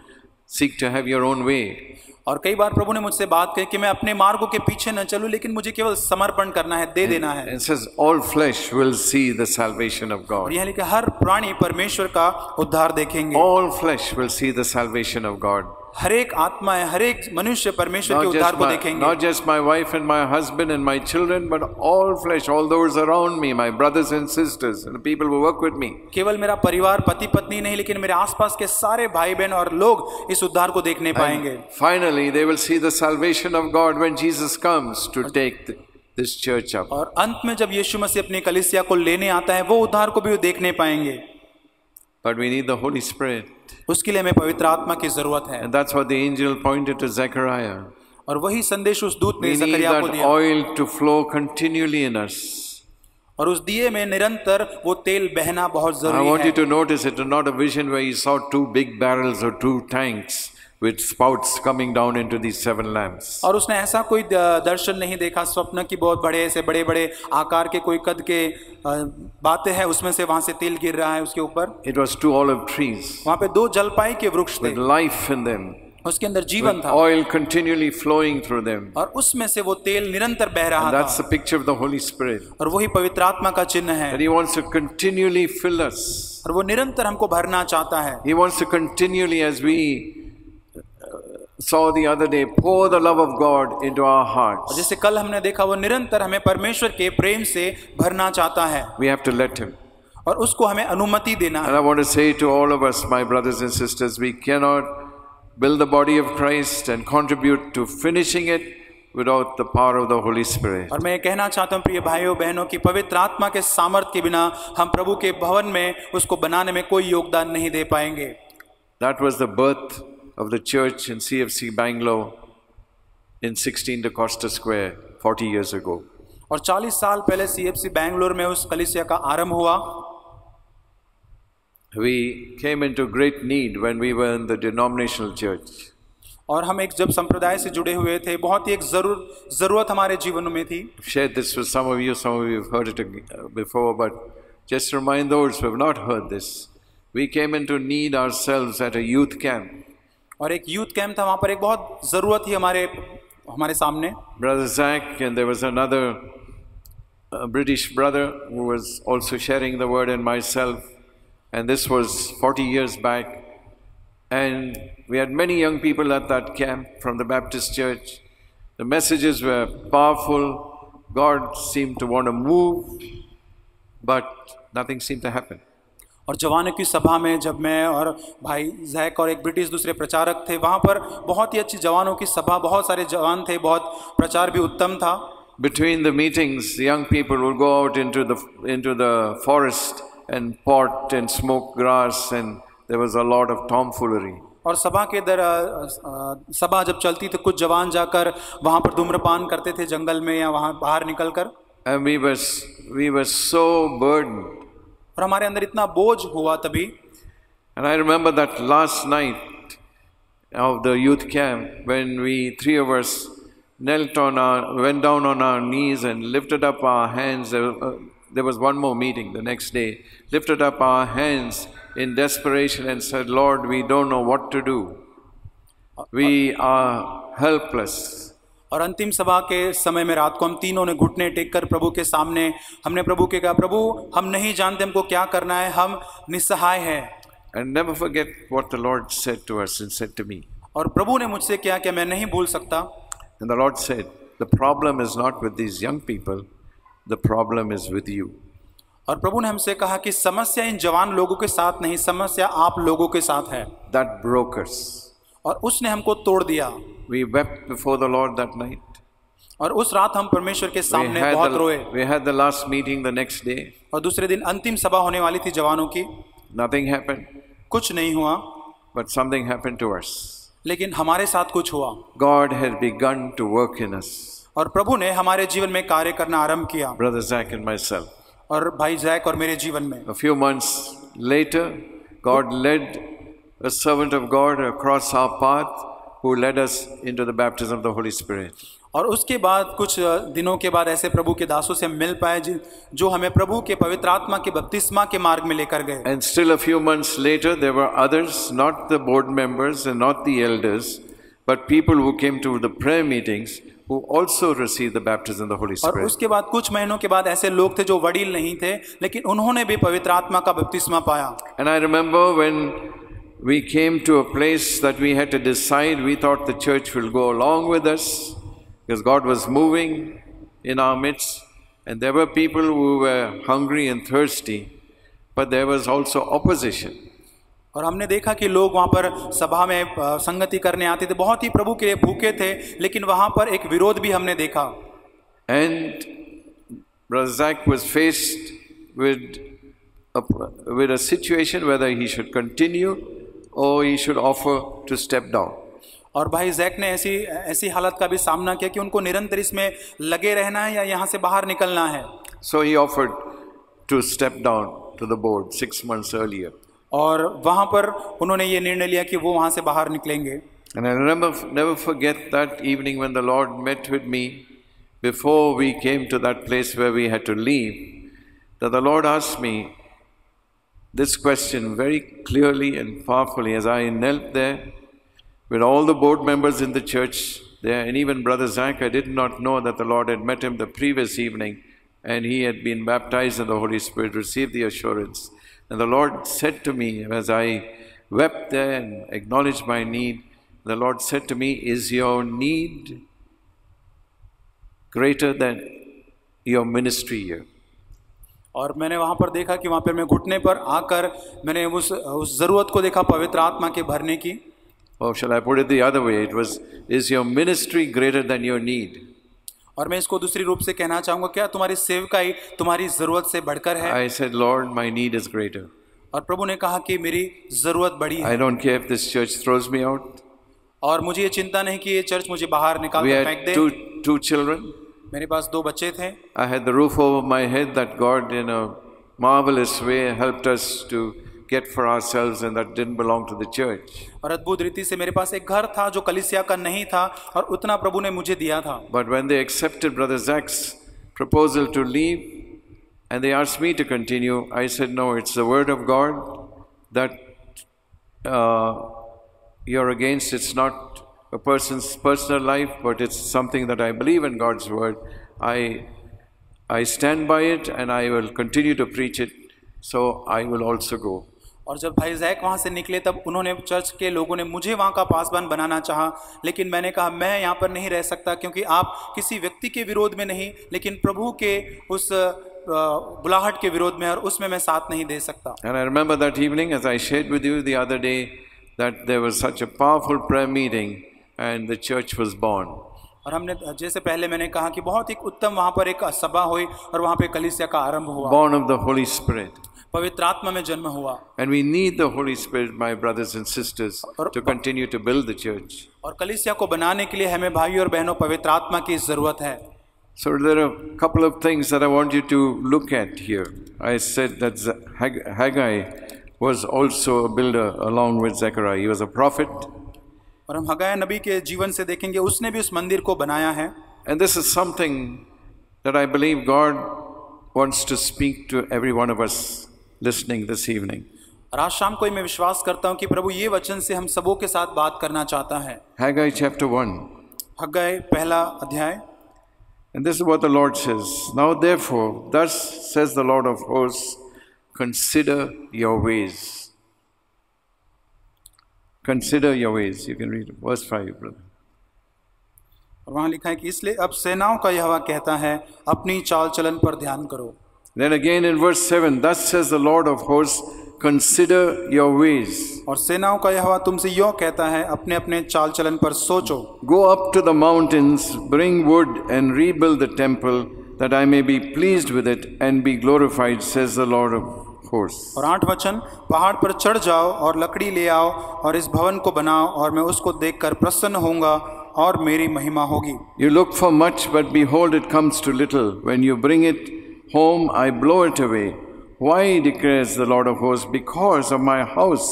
seek to have your own way. और कई बार प्रभु ने मुझसे बात कही कि मैं अपने मार्गों के पीछे न चलूं, लेकिन मुझे केवल समर्पण करना है, दे देना है. It says all flesh will see the salvation of God. और यह लिखा हर प्राणी परमेश्वर का उद्धार देखेंगे. All flesh will see the salvation of God. हर एक आत्मा है, हर एक मनुष्य परमेश्वर के उद्धार को देखेंगे. Not just my wife and my husband and my children, but all flesh, all those around me, my brothers and sisters, and the people who work with me. केवल मेरा परिवार, पति पत्नी नहीं, लेकिन मेरे आसपास के सारे भाई बहन और लोग इस उद्धार को देखने पाएंगे. Finally, they will see the salvation of God when Jesus comes to take this church up. और अंत में जब यीशु मसीह अपनी कलीसिया को लेने आता है, वो उद्धार को भी देखने पाएंगे. But we need the Holy Spirit. उसके लिए हमें पवित्र आत्मा की जरूरत है. And that's what the angel pointed to Zechariah. और वही संदेश उस दूत ने We need जकरिया को that दिया. oil to flow continually in us. और उस दिए में निरंतर वो तेल बहना बहुत I जरूरी want you है. to notice it is not a vision where you saw 2 big barrels or 2 tanks with spouts coming down into these 7 lamps. और उसने ऐसा कोई दर्शन नहीं देखा, स्वप्न की बहुत बड़े से बड़े बड़े आकार के कोई कद के बातें हैं, उसमें से वहां से तेल गिर रहा है उसके ऊपर. It was 2 olive trees वहां पे 2 जलपाई के वृक्ष थे, with life in them, उसके अंदर जीवन with था, oil continually flowing through them. और उसमें से वो तेल निरंतर बह रहा And that's था. the picture of the Holy Spirit. और वही पवित्र आत्मा का चिन्ह है. That He wants to continually fill us. और वो निरंतर हमको भरना चाहता है. He wants to continually, as we saw the other day, pour the love of God into our और hearts. जैसे कल हमने देखा, वो निरंतर हमें परमेश्वर के प्रेम से भरना चाहता है, We have to let Him. और उसको हमें अनुमति देना And है. I want to say to all of us, my brothers and sisters, we cannot build the body of Christ and contribute to finishing it without the power of the Holy Spirit. और मैं ये कहना चाहता हूँ प्रिय भाइयों बहनों कि पवित्र आत्मा के सामर्थ के बिना हम प्रभु के भवन में उसको बनाने में कोई योगदान नहीं दे पाएंगे. That was the birth of the church in CFC Bangalore in 16 DaCosta Square 40 years ago. और 40 साल पहले CFC बैंगलोर में उस कलीसिया का आरंभ हुआ. We came into great need when we were in the denominational church. और हम एक जब संप्रदाय से जुड़े हुए थे, बहुत ही एक जरूरत हमारे जीवन में थी. I've shared this with some of you have heard it before, but just to remind those who have not heard this. We came into need ourselves at a youth camp. और एक यूथ कैंप था, वहाँ पर एक बहुत ज़रूरत थी हमारे सामने. Brother Zach, and there was another British brother who was also sharing the word, and myself, and this was 40 years back. And we had many young people at that camp from the Baptist church. The messages were powerful. God seemed to want to move, but nothing seemed to happen. और जवानों की सभा में जब मैं और भाई Jack और एक ब्रिटिश दूसरे प्रचारक थे, वहाँ पर बहुत ही अच्छी जवानों की सभा, बहुत सारे जवान थे, बहुत प्रचार भी उत्तम था. Between the meetings, the young people would go out into the forest and pot and smoke grass, and there was a lot of tomfoolery. और सभा के सभा जब चलती तो कुछ जवान जाकर वहाँ पर धूम्रपान करते थे जंगल में या वहाँ बाहर निकलकर. And we were so burdened. और हमारे अंदर इतना बोझ हुआ तभी. And I remember that last night of the youth camp when we three of us went down on our knees and lifted up our hands. There was one more meeting the next day. Lifted up our hands in desperation and said, Lord, we don't know what to do. We are helpless. और अंतिम सभा के समय में रात को हम तीनों ने घुटने टेक कर प्रभु के सामने हमने प्रभु के कहा, प्रभु हम नहीं जानते हमको क्या करना है, हम निस्सहाय हैं. And never forget what the Lord said to us and said to me. और प्रभु ने मुझसे क्या मैं नहीं भूल सकता. And the Lord said, the problem is not with these young people, the problem is with you. और प्रभु ने हमसे कहा कि समस्या इन जवान लोगों के साथ नहीं, समस्या आप लोगों के साथ है. That broke us. और उसने हमको तोड़ दिया. We wept before the Lord that night. और उस रात हम परमेश्वर के सामने बहुत रोए. We had the last meeting the next day. और दूसरे दिन अंतिम सभा होने वाली थी जवानों की. Nothing happened. कुछ नहीं हुआ. But something happened to us. लेकिन हमारे साथ कुछ हुआ. God had begun to work in us. और प्रभु ने हमारे जीवन में कार्य करना आरंभ किया. Brother Zach and myself. और भाई जैक और मेरे जीवन में. A few months later, God led a servant of God across our path who led us into the baptism of the Holy Spirit. और उसके बाद कुछ दिनों के बाद ऐसे प्रभु के दासों से मिल पाए जो हमें प्रभु के पवित्र आत्मा के बपतिस्मा के मार्ग में लेकर गए. And still a few months later there were others, not the board members and not the elders, but people who came to the prayer meetings who also received the baptism of the Holy Spirit. और उसके बाद कुछ महीनों के बाद ऐसे लोग थे जो वडील नहीं थे, लेकिन उन्होंने भी पवित्र आत्मा का बपतिस्मा पाया. And I remember when we came to a place that we had to decide, we thought the church will go along with us because God was moving in our midst, and there were people who were hungry and thirsty, but there was also opposition. और हमने देखा कि लोग वहाँ पर सभा में संगति करने आते थे, बहुत ही प्रभु के लिए भूखे थे, लेकिन वहाँ पर एक विरोध भी हमने देखा. And Brother Zach was faced with a situation whether he should continue or he should offer to step down. और भाई जैक ने ऐसी हालत का भी सामना किया कि उनको निरंतर इसमें लगे रहना है या यहाँ से बाहर निकलना है. So he offered to step down to the board 6 months earlier. और वहाँ पर उन्होंने ये निर्णय लिया कि वो वहाँ से बाहर निकलेंगे. And I never forget that evening when the Lord met with me before we came to that place where we had to leave, that the Lord asked me this question very clearly and powerfully as I knelt there with all the board members in the church there, and even Brother Zach. I did not know that the Lord had met him the previous evening and he had been baptized in the Holy Spirit, received the assurance. And the Lord said to me as I wept there and acknowledged my need, the Lord said to me, is your need greater than your ministry here? और मैंने वहाँ पर देखा कि वहाँ पर मैं घुटने पर आकर मैंने उस ज़रूरत को देखा पवित्र आत्मा के भरने की. Or shall I put it the other way? It was, is your ministry greater than your need? और मैं इसको दूसरी रूप से कहना चाहूंगा, क्या तुम्हारी सेवकाई तुम्हारी जरूरत से बढ़कर है? I said, Lord, my need is greater. और प्रभु ने कहा कि मेरी जरूरत बड़ी है। I don't care if this church throws me out. और मुझे ये चिंता नहीं कि ये चर्च मुझे बाहर निकाल We कर had फेंक दे। two children. मेरे पास 2 बच्चे थे। I had the roof over my head that God in a marvelous way helped us to get for ourselves, and that didn't belong to the church. और अद्भुत रीति से मेरे पास एक घर था जो कलीसिया का नहीं था, और उतना प्रभु ने मुझे दिया था। But when they accepted Brother Zach's proposal to leave and they asked me to continue, I said, no, it's the word of God that you're against. It's not a person's personal life, but it's something that I believe in God's word. I stand by it and I will continue to preach it, so I will also go. और जब भाई Jack वहाँ से निकले तब उन्होंने, church के लोगों ने मुझे वहाँ का पासवान बनाना चाहा, लेकिन मैंने कहा मैं यहाँ पर नहीं रह सकता, क्योंकि आप किसी व्यक्ति के विरोध में नहीं, लेकिन प्रभु के उस बुलाहट के विरोध में, और उसमें मैं साथ नहीं दे सकता। And I remember that evening, as I shared with you the other day, that there was such a powerful prayer meeting and the church was born. और हमने, जैसे पहले मैंने कहा कि बहुत एक उत्तम वहाँ पर एक सभा हुई और वहाँ पे कलीसिया का आरंभ हुआ। Born of the Holy Spirit. पवित्र आत्मा में जन्म हुआ। And we need the Holy Spirit, my brothers and sisters, to continue to build the church. और कलीसिया को बनाने के लिए हमें भाइयों और बहनों पवित्र आत्मा की जरूरत है। So there are a couple of things that I want you to look at here. I said that Haggai was also a builder along with Zechariah. He was a prophet. और हम हगाय नबी के जीवन से देखेंगे, उसने भी उस मंदिर को बनाया है। And this is something that I believe God wants to speak to every one of us listening this evening. और आज शाम को मैं विश्वास करता हूँ कि प्रभु ये वचन से हम सबों के साथ बात करना चाहता है। Haggai chapter 1. हगाय पहला अध्याय। And this is what the Lord says. Now therefore, thus says the Lord of hosts, consider your ways. Consider your ways. You can read it. Verse 5, brother. और वहाँ लिखा है कि इसलिए अब सेनाओं का यहोवा कहता है, अपनी चाल चलन पर ध्यान करो। Then again in verse 7, thus says the Lord of hosts, consider your ways. और सेनाओं का यहोवा तुमसे यो कहता है, अपने अपने चाल चलन पर सोचो। Go up to the mountains, bring wood and rebuild the temple, that I may be pleased with it and be glorified, says the Lord of hosts. और 8 वचन, पहाड़ पर चढ़ जाओ और लकड़ी ले आओ और इस भवन को बनाओ, और मैं उसको देखकर प्रसन्न होऊंगा और मेरी महिमा होगी। You look for much, but behold, it comes to little. When you bring it home, I blow it away. Why, declares the Lord of hosts? Because of my house,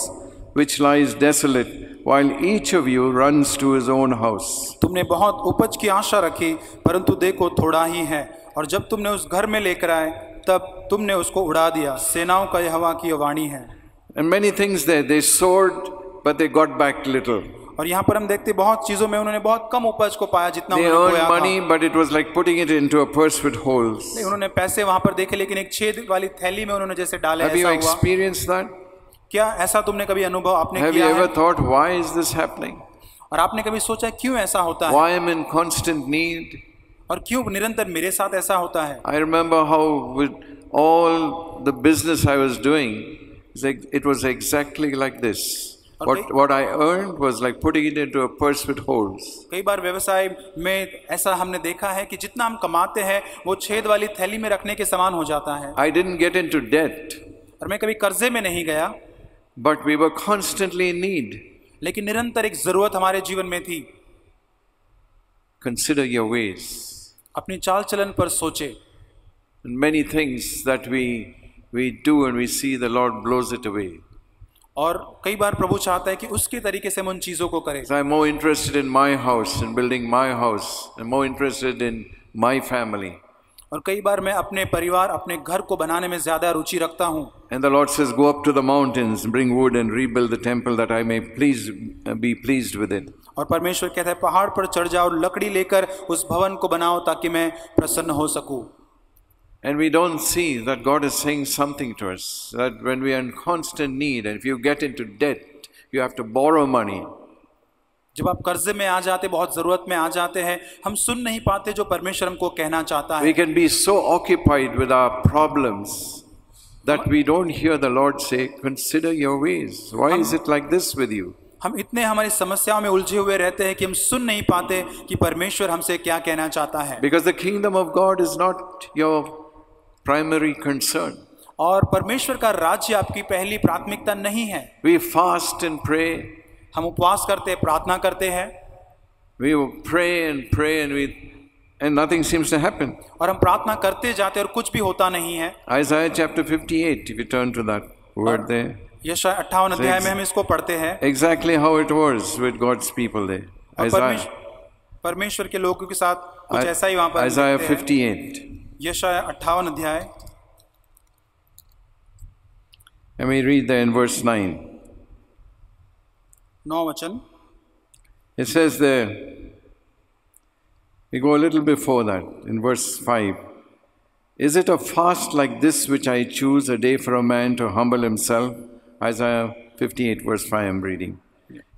which lies desolate, while each of you runs to his own house. तुमने बहुत उपज की आशा रखी, परंतु देखो थोड़ा ही है, और जब तुमने उस घर में लेकर आए, तब तुमने उसको उड़ा दिया। सेनाओं का यहोवा की वाणी है। And many things there, they sowed, but they got back little. और यहाँ पर हम देखते बहुत चीजों में उन्होंने बहुत कम उपज को पाया जितना They उन्होंने earned बोया money, था। but it was like putting it into a purse with holes. नहीं, उन्होंने पैसे वहां पर देखे, लेकिन एक छेद वाली थैली में उन्होंने जैसे डाले। Have you ऐसा हुआ। experienced that? क्या ऐसा तुमने कभी अनुभव आपने Have you किया ever है? thought, why is this happening? और आपने कभी सोचा क्यों ऐसा होता है, Why am I in constant need? और क्यों निरंतर मेरे साथ ऐसा होता है? I remember how with all the business I was doing, it was exactly like this. What I earned was like putting it into a purse with holes. कई बार व्यवसाय में ऐसा हमने देखा है कि जितना हम कमाते हैं वो छेद वाली थैली में रखने के समान हो जाता है। I didn't get into debt. और मैं कभी कर्जे में नहीं गया, but we were constantly in need. लेकिन निरंतर एक जरूरत हमारे जीवन में थी। Consider your ways. अपनी चाल चलन पर सोचे। Many things that we do and we see the Lord blows it away. और कई बार प्रभु चाहता है कि उसके तरीके से हम उन चीजों को करें। So I'm more interested in my house and building my house, and more interested in my family. और कई बार मैं अपने परिवार, अपने घर को बनाने में ज्यादा रुचि रखता हूँ। And the Lord says, go up to the mountains, bring wood and rebuild the temple, that I may be pleased with it. और परमेश्वर कहता है पहाड़ पर चढ़ जाओ, लकड़ी लेकर उस भवन को बनाओ ताकि मैं प्रसन्न हो सकूं। And we don't see that God is saying something to us, that when we are in constant need, and if you get into debt, you have to borrow money. जब आप कर्जे में आ जाते, बहुत जरूरत में आ जाते हैं, हम सुन नहीं पाते जो परमेश्वर हमको कहना चाहता है। We can be so occupied with our problems that we don't hear the Lord say, consider your ways. Why is it like this with you? हम इतने हमारी समस्याओं में उलझे हुए रहते हैं कि हम सुन नहीं पाते कि परमेश्वर हमसे क्या कहना चाहता है। Because the kingdom of God is not your primary concern. और परमेश्वर का राज्य आपकी पहली प्राथमिकता नहीं है। We fast and pray. हम उपवास करते हैं, प्रार्थना करते हैं, We pray and nothing seems to happen. और हम प्रार्थना करते जाते और कुछ भी होता नहीं है। Isaiah chapter 58, if you turn to that word there. यशायाह 58 अध्याय में हम इसको पढ़ते हैं। Exactly how it was with God's people there. परमेश्वर के लोगों के साथ कुछ ऐसा ही वहां पर Isaiah 58. यशायाह 58 अध्याय। Let me read there in verse 9. 9 वचन। It says there, we go a little before that, in verse 5. Is it a fast like this which I choose, a day for a man to humble himself? Isaiah 58 verse 5 I'm reading.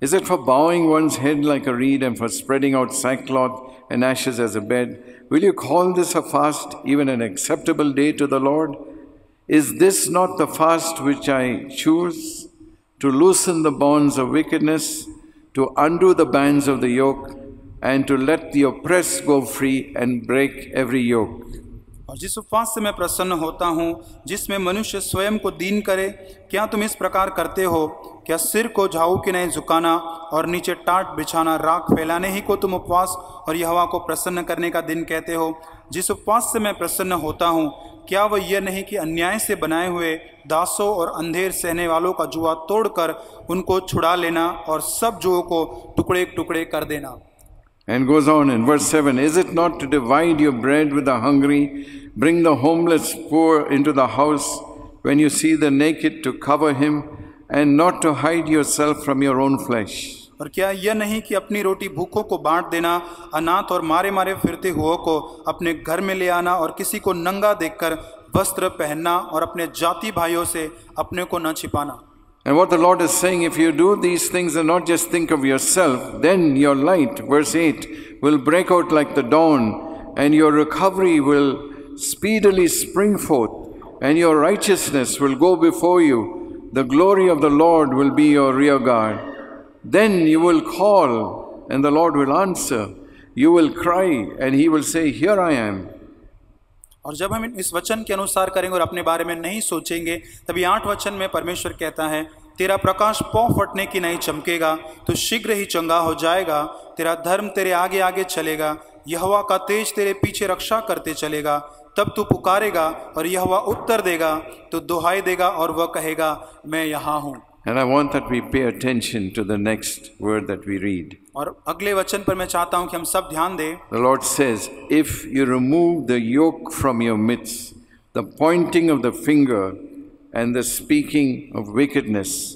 Is it for bowing one's head like a reed and for spreading out sackcloth and ashes as a bed? Will you call this a fast, even an acceptable day to the Lord? Is this not the fast which I choose? To loosen the bonds of wickedness, to undo the bands of the yoke, and to let the oppressed go free and break every yoke. और जिस उपवास से मैं प्रसन्न होता हूँ, जिसमें मनुष्य स्वयं को दीन करे, क्या तुम इस प्रकार करते हो? क्या सिर को झाऊ की नहीं झुकाना और नीचे टाट बिछाना, राख फैलाने ही को तुम उपवास और यहोवा को प्रसन्न करने का दिन कहते हो? जिस उपवास से मैं प्रसन्न होता हूँ, क्या वह यह नहीं कि अन्याय से बनाए हुए दासों और अंधेर सहने वालों का जुआ तोड़कर उनको छुड़ा लेना और सब जुओं को टुकड़े टुकड़े कर देना? And goes on in verse 7, is it not to divide your bread with the hungry, bring the homeless poor into the house, when you see the naked to cover him, and not to hide yourself from your own flesh? और क्या यह नहीं कि अपनी रोटी भूखों को बांट देना, अनाथ और मारे मारे फिरते हुओं को अपने घर में ले आना और किसी को नंगा देखकर वस्त्र पहनना और अपने जाति भाइयों से अपने को न छिपाना? And what the Lord is saying, if you do these things and not just think of yourself, then your light, verse 8, will break out like the dawn, and your recovery will speedily spring forth, and your righteousness will go before you. The glory of the Lord will be your rear guard. Then you will call, and the Lord will answer. You will cry, and He will say, Here I am. और जब हम इस वचन के अनुसार करेंगे और अपने बारे में नहीं सोचेंगे, तभी 8 वचन में परमेश्वर कहता है, तेरा प्रकाश पौ फटने की नहीं चमकेगा, तो शीघ्र ही चंगा हो जाएगा, तेरा धर्म तेरे आगे आगे चलेगा, यहोवा का तेज तेरे पीछे रक्षा करते चलेगा, तब तू पुकारेगा और यहोवा उत्तर देगा, तो दुहाई देगा और वह कहेगा, मैं यहाँ हूँ। And I want that we pay attention to the next word that we read. और अगले वचन पर मैं चाहता हूं कि हम सब ध्यान दें। The Lord says, if you remove the yoke from your midst, the pointing of the finger and the speaking of wickedness,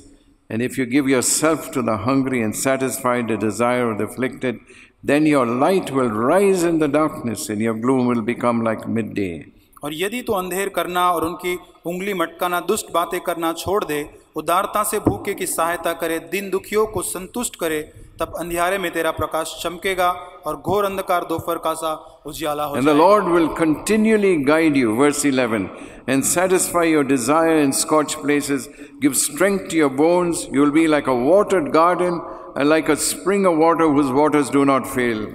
and if you give yourself to the hungry and satisfy the desire of the afflicted, then your light will rise in the darkness and your gloom will become like midday. और यदि तो अंधेर करना और उनकी उंगली मटकाना, दुष्ट बातें करना छोड़ दे, उदारता से भूखे की सहायता करे, दिन दुखियों को संतुष्ट करे, तब अंधियारे में तेरा प्रकाश चमकेगा और घोर अंधकार दोपहर का सा उजियाला हो जाएगा। And the Lord will continually guide you, verse 11, and satisfy your desire in scorched places, give strength to your bones, you will be like a watered garden and like a spring of water whose waters do not fail.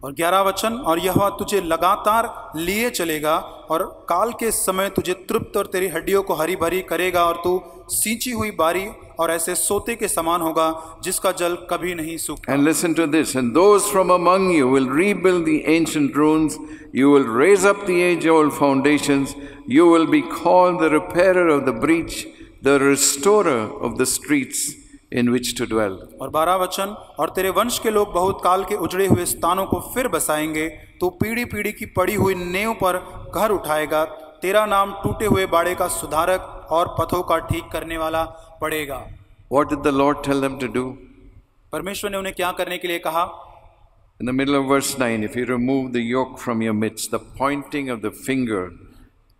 और 11 वचन, और यहोवा तुझे लगातार लिए चलेगा और काल के समय तुझे तृप्त और तेरी हड्डियों को हरी भरी करेगा, और तू सींची हुई बारी और ऐसे सोते के समान होगा जिसका जल कभी नहीं सूखा। And listen to this, and those from among you will rebuild the ancient ruins, you will raise up the age-old foundations, you will be called the repairer of the breach, the restorer of the streets in which to dwell. और 12 वचन, और तेरे वंश के लोग बहुत काल के उजड़े हुए स्थानों को फिर बसाएंगे, तो पीढ़ी पीढ़ी की पड़ी हुई नेव पर घर उठाएगा, तेरा नाम टूटे हुए बाड़े का सुधारक और पथों का ठीक करने वाला पड़ेगा। What did the Lord tell them to do? परमेश्वर ने उन्हें क्या करने के लिए कहा? In the middle of verse 9, if you remove the yoke from your midst, the pointing of the finger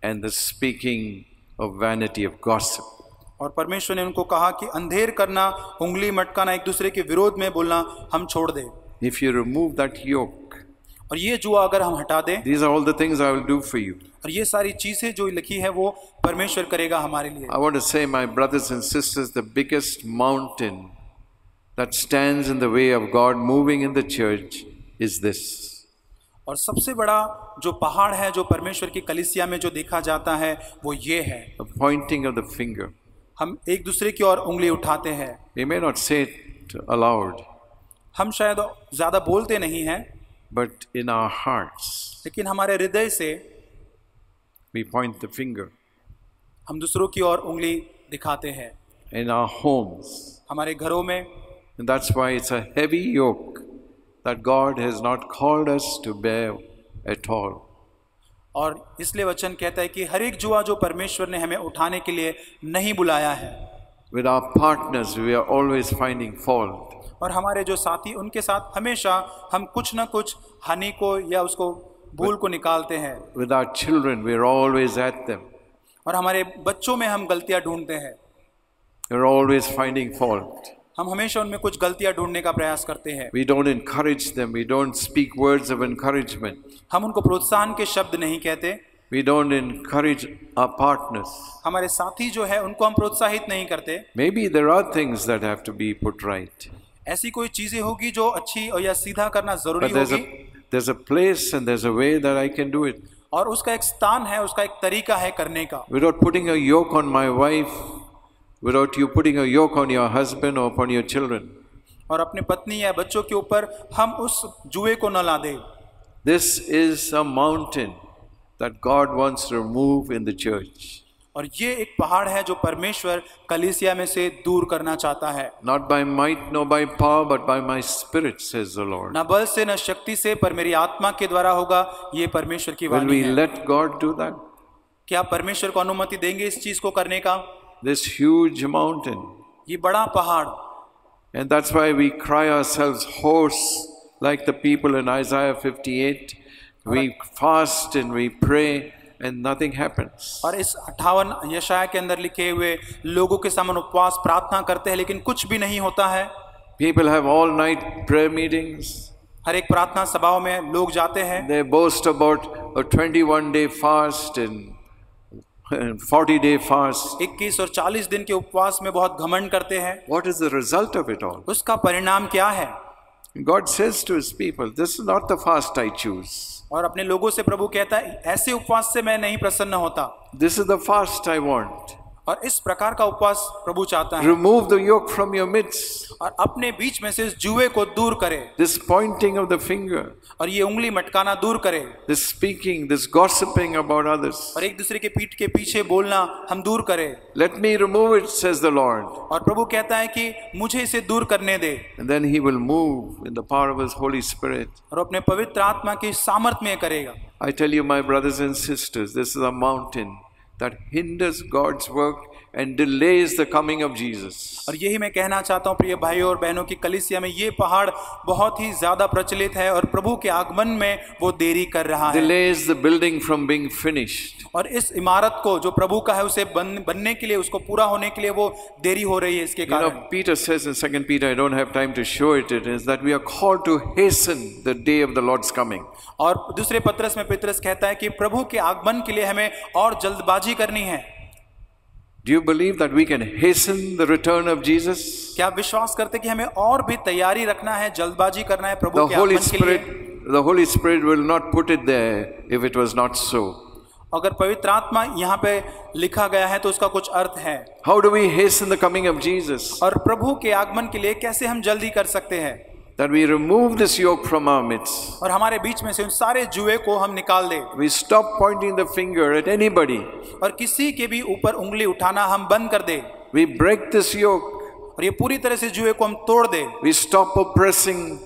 and the speaking of vanity, of gossip. और परमेश्वर ने उनको कहा कि अंधेर करना, उंगली मटकाना, एक दूसरे के विरोध में बोलना हम छोड़ दें। If you remove that yoke, और ये जुआ अगर हम हटा दें, these are all the things I will do for you. और ये सारी चीजें जो लिखी है वो परमेश्वर करेगा हमारे लिए। I want to say, my brothers and sisters, the biggest mountain that stands in the way of God moving in the church is this. और सबसे बड़ा जो पहाड़ है जो परमेश्वर की कलीसिया में जो देखा जाता है वो ये है, The pointing of the finger. हम एक दूसरे की ओर उंगली उठाते हैं. We may not say it aloud, हम शायद ज्यादा बोलते नहीं हैं, but in our hearts लेकिन हमारे हृदय से we point the finger. हम दूसरों की ओर उंगली दिखाते हैं. In our homes. हमारे घरों में. And that's why it's a heavy yoke that God has not called us to bear at all. और इसलिए वचन कहता है कि हर एक जुआ जो परमेश्वर ने हमें उठाने के लिए नहीं बुलाया है. With our partners we are always finding fault. और हमारे जो साथी उनके साथ हमेशा हम कुछ ना कुछ हानि को या उसको भूल को निकालते हैं. With our children we are always at them. और हमारे बच्चों में हम गलतियां ढूंढते हैं. We are always finding fault. हम हमेशा उनमें कुछ गलतियां ढूंढने का प्रयास करते हैं. We don't encourage them. We don't speak words of encouragement. हम उनको प्रोत्साहन के शब्द नहीं कहते. We don't encourage our partners. हमारे साथी जो है उनको हम प्रोत्साहित नहीं करते. Maybe there are things that have to be put right. ऐसी कोई चीजें होगी जो अच्छी और या सीधा करना जरूरी But there's a place and there's a way that I can do it. और उसका एक स्थान है, उसका एक तरीका है करने का. Without putting a yoke on my wife, without you putting a yoke on your husband or upon your children. और अपने पत्नी या बच्चों के ऊपर हम उस जुए को न ला दे. This is a mountain that God wants to remove in the church. और ये एक पहाड़ है जो परमेश्वर कलीसिया में से दूर करना चाहता है. Not by might nor by power but by my spirit, says the Lord. न बल से न शक्ति से पर मेरी आत्मा के द्वारा होगा, ये परमेश्वर की Will वाणी we है. let God do that? क्या परमेश्वर को अनुमति देंगे इस चीज को करने का? This huge mountain. ये बड़ा पहाड़. And that's why we cry ourselves hoarse like the people in Isaiah 58. We fast and we pray and nothing happens. और इस 58 यशाया के अंदर लिखे हुए लोगों के सामने उपवास प्रार्थना करते हैं लेकिन कुछ भी नहीं होता है. People have all night prayer meetings. हर एक प्रार्थना सभाओं में लोग जाते हैं. They boast about a 21-day fast and 40-day fast. 21 और 40 दिन के उपवास में बहुत घमंड करते हैं. What is the result of it all? उसका परिणाम क्या है? God says to his people, this is not the fast I choose. और अपने लोगों से प्रभु कहता है ऐसे उपवास से मैं नहीं प्रसन्न होता. This is the fast I want. और इस प्रकार का उपवास प्रभु चाहता है. Remove the yoke from your midst. और अपने बीच में से इस जुए को दूर करे. This pointing of the finger. और ये उंगली मटकाना दूर करे. This speaking, this gossiping about others. और एक दूसरे के पीठ के पीछे बोलना हम दूर करें. Let me remove it, says the Lord. और प्रभु कहता है कि मुझे इसे दूर करने दे. And then he will move in the power of his Holy Spirit. और अपने पवित्र आत्मा की सामर्थ में करेगा. I tell you, my brothers and sisters, this is a mountain that hinders God's work and delays the coming of Jesus. और यही मैं कहना चाहता हूँ प्रिय भाइयों और बहनों की कलीसिया में ये पहाड़ बहुत ही ज्यादा प्रचलित है और प्रभु के आगमन में वो देरी कर रहा है. Delays the building from being finished. और इस इमारत को जो प्रभु का है उसे बनने के लिए, उसको पूरा होने के लिए वो देरी हो रही है. इसके कारण Peter says in 2 Peter, I don't have time to show it, it is that we are called to hasten the day of the Lord's coming. और दूसरे पत्रस में पत्रस कहता है कि प्रभु के आगमन के लिए हमें और जल्दबाजी करनी है. Do you believe that we can hasten the return of Jesus? क्या आप विश्वास करते कि हमें और भी तैयारी रखना है, जल्दबाजी करना है प्रभु के आगमन के लिए? The Holy Spirit will not put it there if it was not so. अगर पवित्र आत्मा यहाँ पे लिखा गया है तो उसका कुछ अर्थ है. How do we hasten the coming of Jesus? और प्रभु के आगमन के लिए कैसे हम जल्दी कर सकते हैं? That we remove this yoke from our midst. और हमारे बीच में से उन सारे जुए को हम निकाल दें. We stop pointing the finger at anybody. और किसी के भी ऊपर उंगली उठाना हम बंद कर दें. We break this yoke. और ये पूरी तरह से जुए को हम तोड़ दें. We stop oppressing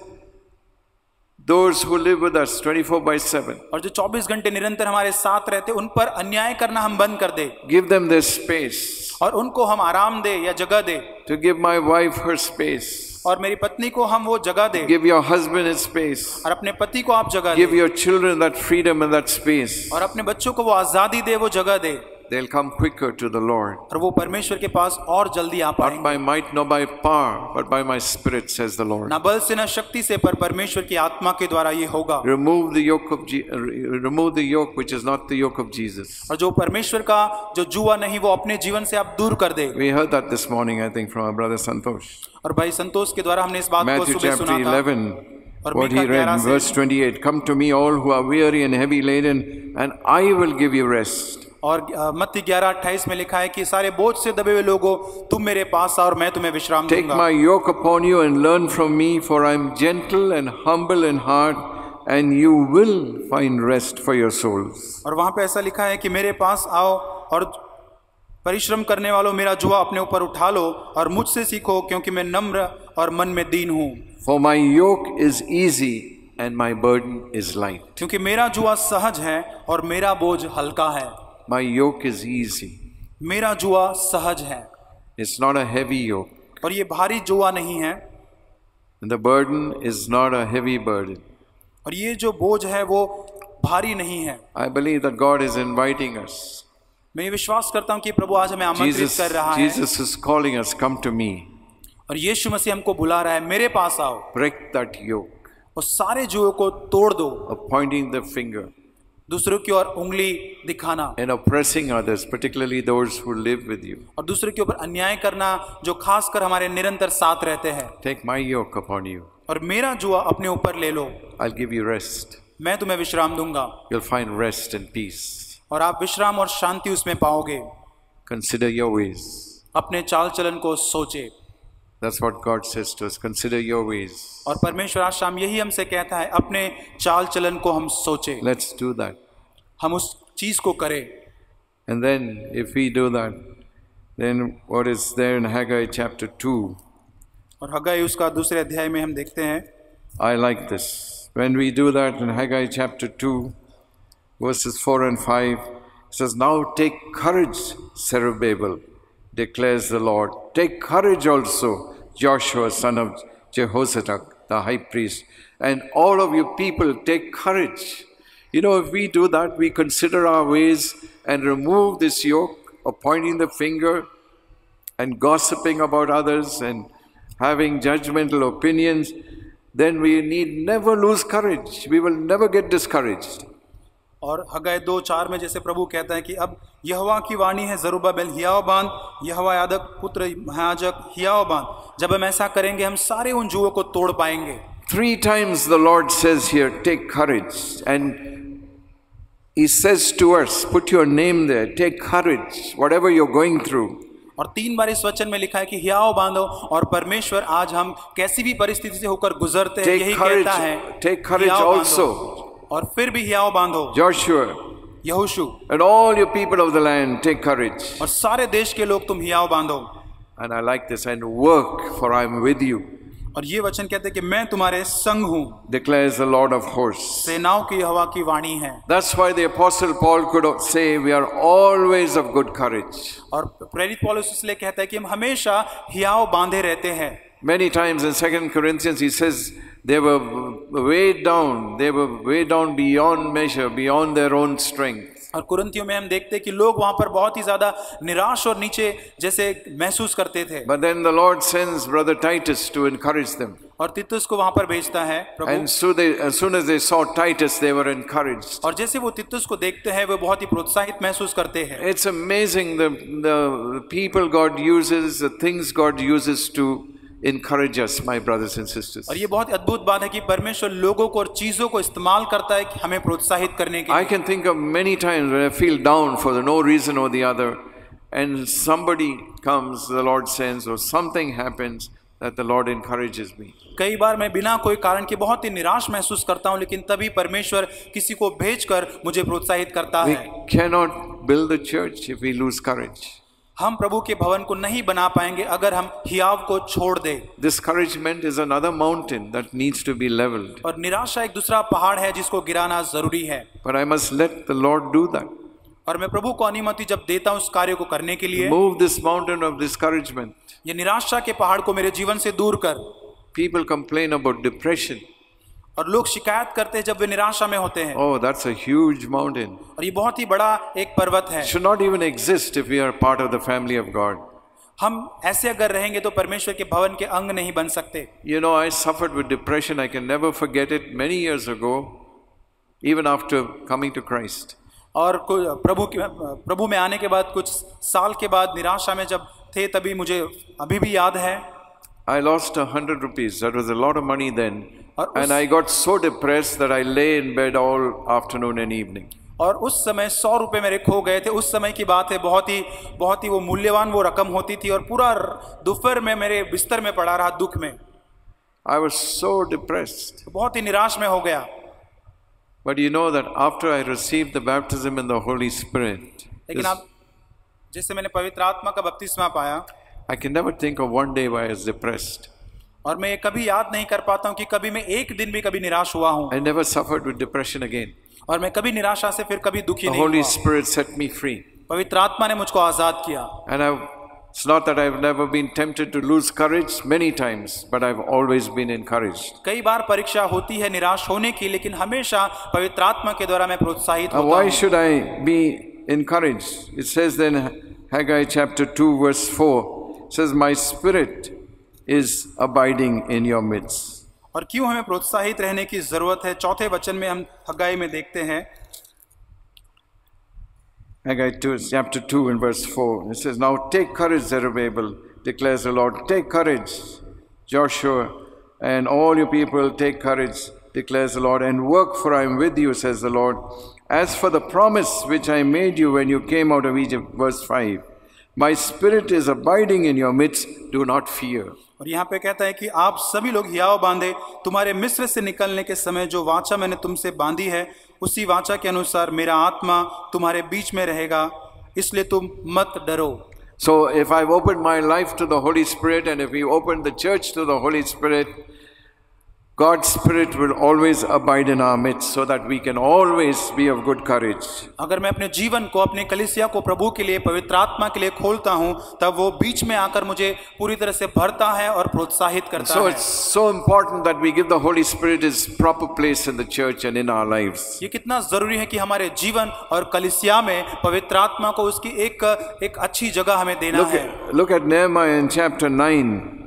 those who live with us 24/7. और जो 24 घंटे निरंतर हमारे साथ रहते उन पर अन्याय करना हम बंद कर दें. Give them their space. और उनको हम आराम दे या जगह दे. To give my wife her space. और मेरी पत्नी को हम वो जगह दे. Give your husband his space. और अपने पति को आप जगह Give they. your children that freedom and that space. और अपने बच्चों को वो आजादी दे, वो जगह दे. They'll come quicker to the Lord. और वो परमेश्वर के पास और जल्दी आ Not पाएंगे. by might nor by power, but by my spirit, says the Lord. ना बल से ना शक्ति से पर परमेश्वर की आत्मा के द्वारा ये होगा. Remove the yoke which is not the yoke of Jesus. और जो परमेश्वर का जो जुआ नहीं वो अपने जीवन से आप दूर कर दे. We heard that this morning, I think, from our brother Santosh. और भाई संतोष के द्वारा हमने इस बात को Matthew सुबह chapter सुना था 11, और what he Mika read 11 in से verse 28, come to me all who are weary and heavy laden, and I will give you rest. और मत्ती 11:28 में लिखा है कि सारे बोझ से दबे हुए लोगों तुम मेरे पास आओ और मैं तुम्हें विश्राम Take दूंगा। my yoke upon you and learn from me, for I am gentle and humble in heart, and you will find rest for your souls. और वहां पे ऐसा लिखा है कि मेरे पास आओ और परिश्रम करने वालों मेरा जुआ अपने ऊपर उठा लो और मुझसे सीखो क्योंकि मैं नम्र और मन में दीन हूँ। For my yoke is easy and my burden is light. क्योंकि मेरा जुआ सहज है और मेरा बोझ हल्का है। My yoke is easy. मेरा जुआ सहज है It's not a heavy yoke. और ये भारी जुआ नहीं है। And the burden is not a heavy burden. और ये जो बोझ है वो भारी नहीं है। I believe that God is inviting us. मैं ये विश्वास करता हूँ कि प्रभु आज हमें आमंत्रित कर रहा है Jesus is calling us, come to me. और यीशु मसीह हमको बुला रहा है, मेरे पास आओ Break that yoke और सारे जुओं को तोड़ दो, of pointing the finger दूसरों की ओर उंगली दिखाना and oppressing others, particularly those who live with you. और दूसरे के ऊपर अन्याय करना जो खासकर हमारे निरंतर साथ रहते हैं। Take my yoke upon you. और मेरा जुआ अपने ऊपर ले लो, I'll give you rest. मैं तुम्हें विश्राम दूंगा You'll find rest and peace. और आप विश्राम और शांति उसमें पाओगे। Consider your ways. अपने चाल चलन को सोचे। That's what God says to us. Consider your ways. और परमेश्वर आज शाम यही हमसे कहता है, अपने चाल चलन को हम सोचे, Let's do that. हम उस चीज को करें। And then, if we do that, then what is there in Haggai chapter 2? और हग्गाई उसका दूसरे अध्याय में हम देखते हैं, I like this. When we do that in Haggai chapter 2, verses 4 and 5, it says, now take courage, Zerubbabel, declares the Lord. Take courage also, Joshua, son of Jehozadak, the high priest, and all of you people, take courage. You know, if we do that, we consider our ways and remove this yoke of pointing the finger and gossiping about others and having judgmental opinions, then we need never lose courage. We will never get discouraged. और हग्गाई 2:4 में जैसे प्रभु कहता है कि अब यहोवा की वाणी है, जरुब्बाबेल हियाव बांध, यहोवा याजक पुत्र महायाजक हियाव बांध। जब हम ऐसा करेंगे हम सारे उन जुओं को तोड़ पाएंगे। 3 times the Lord says here, take courage. And He says to us, put your name there, take courage, whatever you're going through. और 3 बार इस वचन में लिखा है कि हियाव बांधो, और परमेश्वर आज हम कैसी भी परिस्थिति से होकर गुजरते हैं यही कहता है, take courage हियाव बांधो। also. और फिर भी हियाव बांधो। Joshua यहोशू and all your people of the land, take courage. और सारे देश के लोग तुम हियाव बांधो। And I like this, and work, for I am with you, और ये वचन कहते हैं कि मैं तुम्हारे संग हूँ, declares the Lord of hosts. सेनाओं की यहोवा की वाणी है। That's why the Apostle Paul could say, we are always of good courage. और प्रेरित पौलुस इसलिए कहता है कि हम हमेशा हियाव बांधे रहते हैं। Many times in 2 Corinthians he says they were weighed down beyond measure, beyond their own strength. और कुरिन्थियों में हम देखते हैं कि लोग वहां पर बहुत ही ज्यादा निराश और नीचे जैसे महसूस करते थे। But then the Lord sends brother Titus to encourage them. और तीतुस को वहां पर भेजता है प्रभु। And so as soon as they saw Titus, they were encouraged. और जैसे वो तीतुस को देखते हैं वे बहुत ही प्रोत्साहित महसूस करते हैं। It's amazing the people God uses, the things God uses to encourage us, my brothers and sisters. और ये बहुत अद्भुत बात है कि परमेश्वर लोगों को और चीजों को इस्तेमाल करता है कि हमें प्रोत्साहित करने के लिए। I can think of many times when I feel down for no reason or the other, and somebody comes, the Lord sends, or something happens that the Lord encourages me. कई बार मैं बिना कोई कारण के बहुत ही निराश महसूस करता हूँ, लेकिन तभी परमेश्वर किसी को भेजकर मुझे प्रोत्साहित करता We है। cannot build the church if we lose courage. हम प्रभु के भवन को नहीं बना पाएंगे अगर हम हियाव को छोड़ दें। Discouragement is another mountain that needs to be leveled. और निराशा एक दूसरा पहाड़ है जिसको गिराना जरूरी है। But I must let the Lord do that. और मैं प्रभु को अनुमति जब देता हूँ उस कार्य को करने के लिए, Move this mountain of discouragement. ये निराशा के पहाड़ को मेरे जीवन से दूर कर। People complain about depression. और लोग शिकायत करते हैं जब वे निराशा में होते हैं। Oh, that's a huge mountain. और ये बहुत ही बड़ा एक पर्वत है। It should not even exist if we are part of the family of God. हम ऐसे अगर रहेंगे तो परमेश्वर के भवन के अंग नहीं बन सकते। You know, I suffered with depression. I can never forget it many years ago, even after coming to Christ. और प्रभु में आने के बाद कुछ साल के बाद निराशा में जब थे तभी मुझे अभी भी याद है। I lost 100 rupees. That was a lot of money then. और And I got so depressed that I lay in bed all afternoon and evening. और उस समय 100 रुपए मेरे खो गए थे। उस समय की बात है, बहुत ही वो मूल्यवान वो रकम होती थी, और पूरा दोपहर में मेरे बिस्तर में पड़ा रहा दुख में। I was so depressed. बहुत ही निराश में हो गया। But you know that after I received the baptism in the Holy Spirit, लेकिन आप जैसे मैंने पवित्र आत्मा का बपतिस्मा पाया, I can never think of one day where I was depressed. और मैं ये कभी याद नहीं कर पाता हूँ कि कभी मैं एक दिन भी कभी निराश हुआ हूँ, I never suffered with depression again. और मैं कभी निराशा से फिर कभी दुखी The नहीं Holy हुआ। Spirit set me free. पवित्र आत्मा ने मुझको आजाद किया। And it's not that I've never been tempted to lose courage many times, but I've always been encouraged. कई बार परीक्षा होती है निराश होने की, लेकिन हमेशा पवित्र आत्मा के द्वारा मैं प्रोत्साहित Now, होता why हूँ। should I be encouraged? It says then, Haggai chapter 2 verse 4, it says, My spirit is abiding in your midst. और क्यों हमें प्रोत्साहित रहने की जरूरत है? चौथे वचन में हम हग्गाई में देखते हैं, Haggai 2, chapter 2 and verse 4, it says, Now take courage, Zerubbabel, declares the Lord. Take courage, Joshua, and all you people, take courage, declares the Lord, and work, for I am with you, says the Lord. As for the promise which I made you when you came out of Egypt, verse 5, My spirit is abiding in your midst, do not fear. और यहाँ पे कहता है कि आप सभी लोग हियाव बांधे, तुम्हारे मिस्र से निकलने के समय जो वाचा मैंने तुमसे बांधी है, उसी वाचा के अनुसार मेरा आत्मा तुम्हारे बीच में रहेगा, इसलिए तुम मत डरो। So if I've opened my life to the Holy Spirit, and if we opened the church to the Holy Spirit, God's Spirit will always abide in our midst, so that we can always be of good courage. अगर मैं अपने जीवन को, अपने कलीसिया को प्रभु के लिए, पवित्र आत्मा के लिए खोलता हूँ, तब वो बीच में आकर मुझे पूरी तरह से भरता है और प्रोत्साहित करता So है। it's so important that we give the Holy Spirit His proper place in the church and in our lives. ये कितना जरूरी है कि हमारे जीवन और कलीसिया में पवित्र आत्मा को उसकी एक अच्छी जगह हमें देना है। Look at Nehemiah in chapter 9.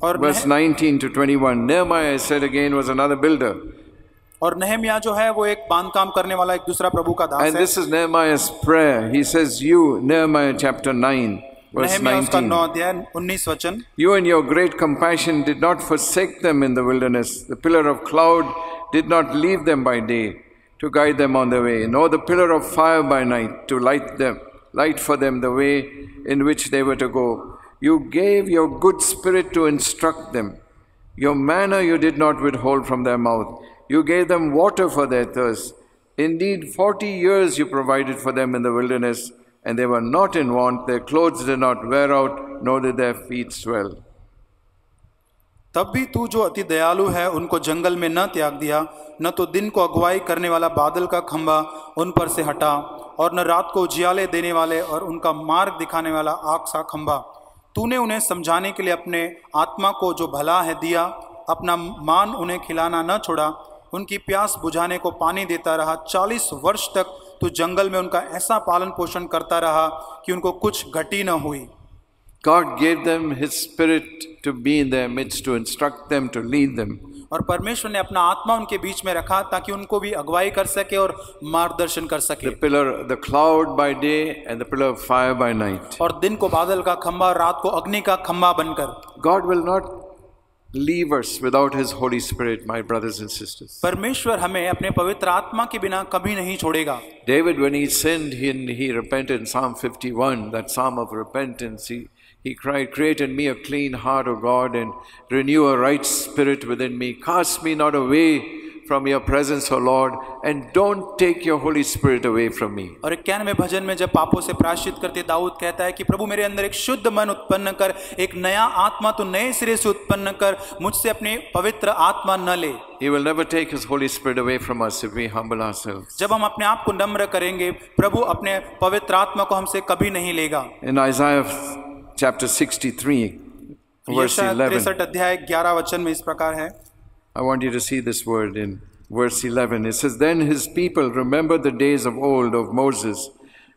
और Verse 19 to 21. Nehemiah, I said again, was another builder. और नहम्याह जो है वो एक बांधकाम करने वाला एक दूसरा प्रभु का दास And है। this is Nehemiah's prayer. He says, You, Nehemiah chapter 9, verse नहम्याह उसका 19. 9 अध्याय 19 वचन, You in your great compassion did not forsake them in the wilderness. The pillar of cloud did not leave them by day to guide them on the way, nor the pillar of fire by night to light for them the way in which they were to go. You gave your good spirit to instruct them. Your manna you did not withhold from their mouth. You gave them water for their thirst. Indeed, 40 years you provided for them in the wilderness, and they were not in want. Their clothes did not wear out, nor did their feet swell. तब भी तू जो अति दयालु है उनको जंगल में न त्याग दिया, न तो दिन को अगुवाई करने वाला बादल का खंभा उन पर से हटा, और न रात को उजियाले देने वाले और उनका मार्ग दिखाने वाला आग सा खंभा। तूने उन्हें समझाने के लिए अपने आत्मा को जो भला है दिया, अपना मान उन्हें खिलाना न छोड़ा, उनकी प्यास बुझाने को पानी देता रहा। 40 वर्ष तक तू जंगल में उनका ऐसा पालन पोषण करता रहा कि उनको कुछ घटी न हुई। God gave them His Spirit to be in their midst, to instruct them, to lead them. और परमेश्वर ने अपना आत्मा उनके बीच में रखा ताकि उनको भी अगुवाई कर सके और मार्गदर्शन कर सके। The pillar, the cloud by day and the pillar of fire by night. और दिन को बादल का खंभा, रात को अग्नि का खंभा बनकर। God will not leave us without His Holy Spirit, my brothers and sisters. परमेश्वर हमें अपने पवित्र आत्मा के बिना कभी नहीं छोड़ेगा। David, when he sinned, he repented in Psalm 51, that psalm of repentance. He cried, Create in me a clean heart, O God, and renew a right spirit within me. Cast me not away from your presence, O Lord, and don't take your Holy Spirit away from me. और 91वें भजन में जब पापों से प्रायश्चित करते दाऊद कहता है कि प्रभु मेरे अंदर एक शुद्ध मन उत्पन्न कर, एक नया आत्मा तो नए सिरे से उत्पन्न कर, मुझसे अपनी पवित्र आत्मा न ले। He will never take His Holy Spirit away from us if we humble ourselves. जब हम अपने आप को नम्र करेंगे, प्रभु अपने पवित्र आत्मा को हमसे कभी नहीं लेगा। In Isaiah chapter 63, verse 11. 63 अध्याय 11 वचन में इस प्रकार है। I want you to see this word in verse 11. It says, Then His people remembered the days of old of Moses.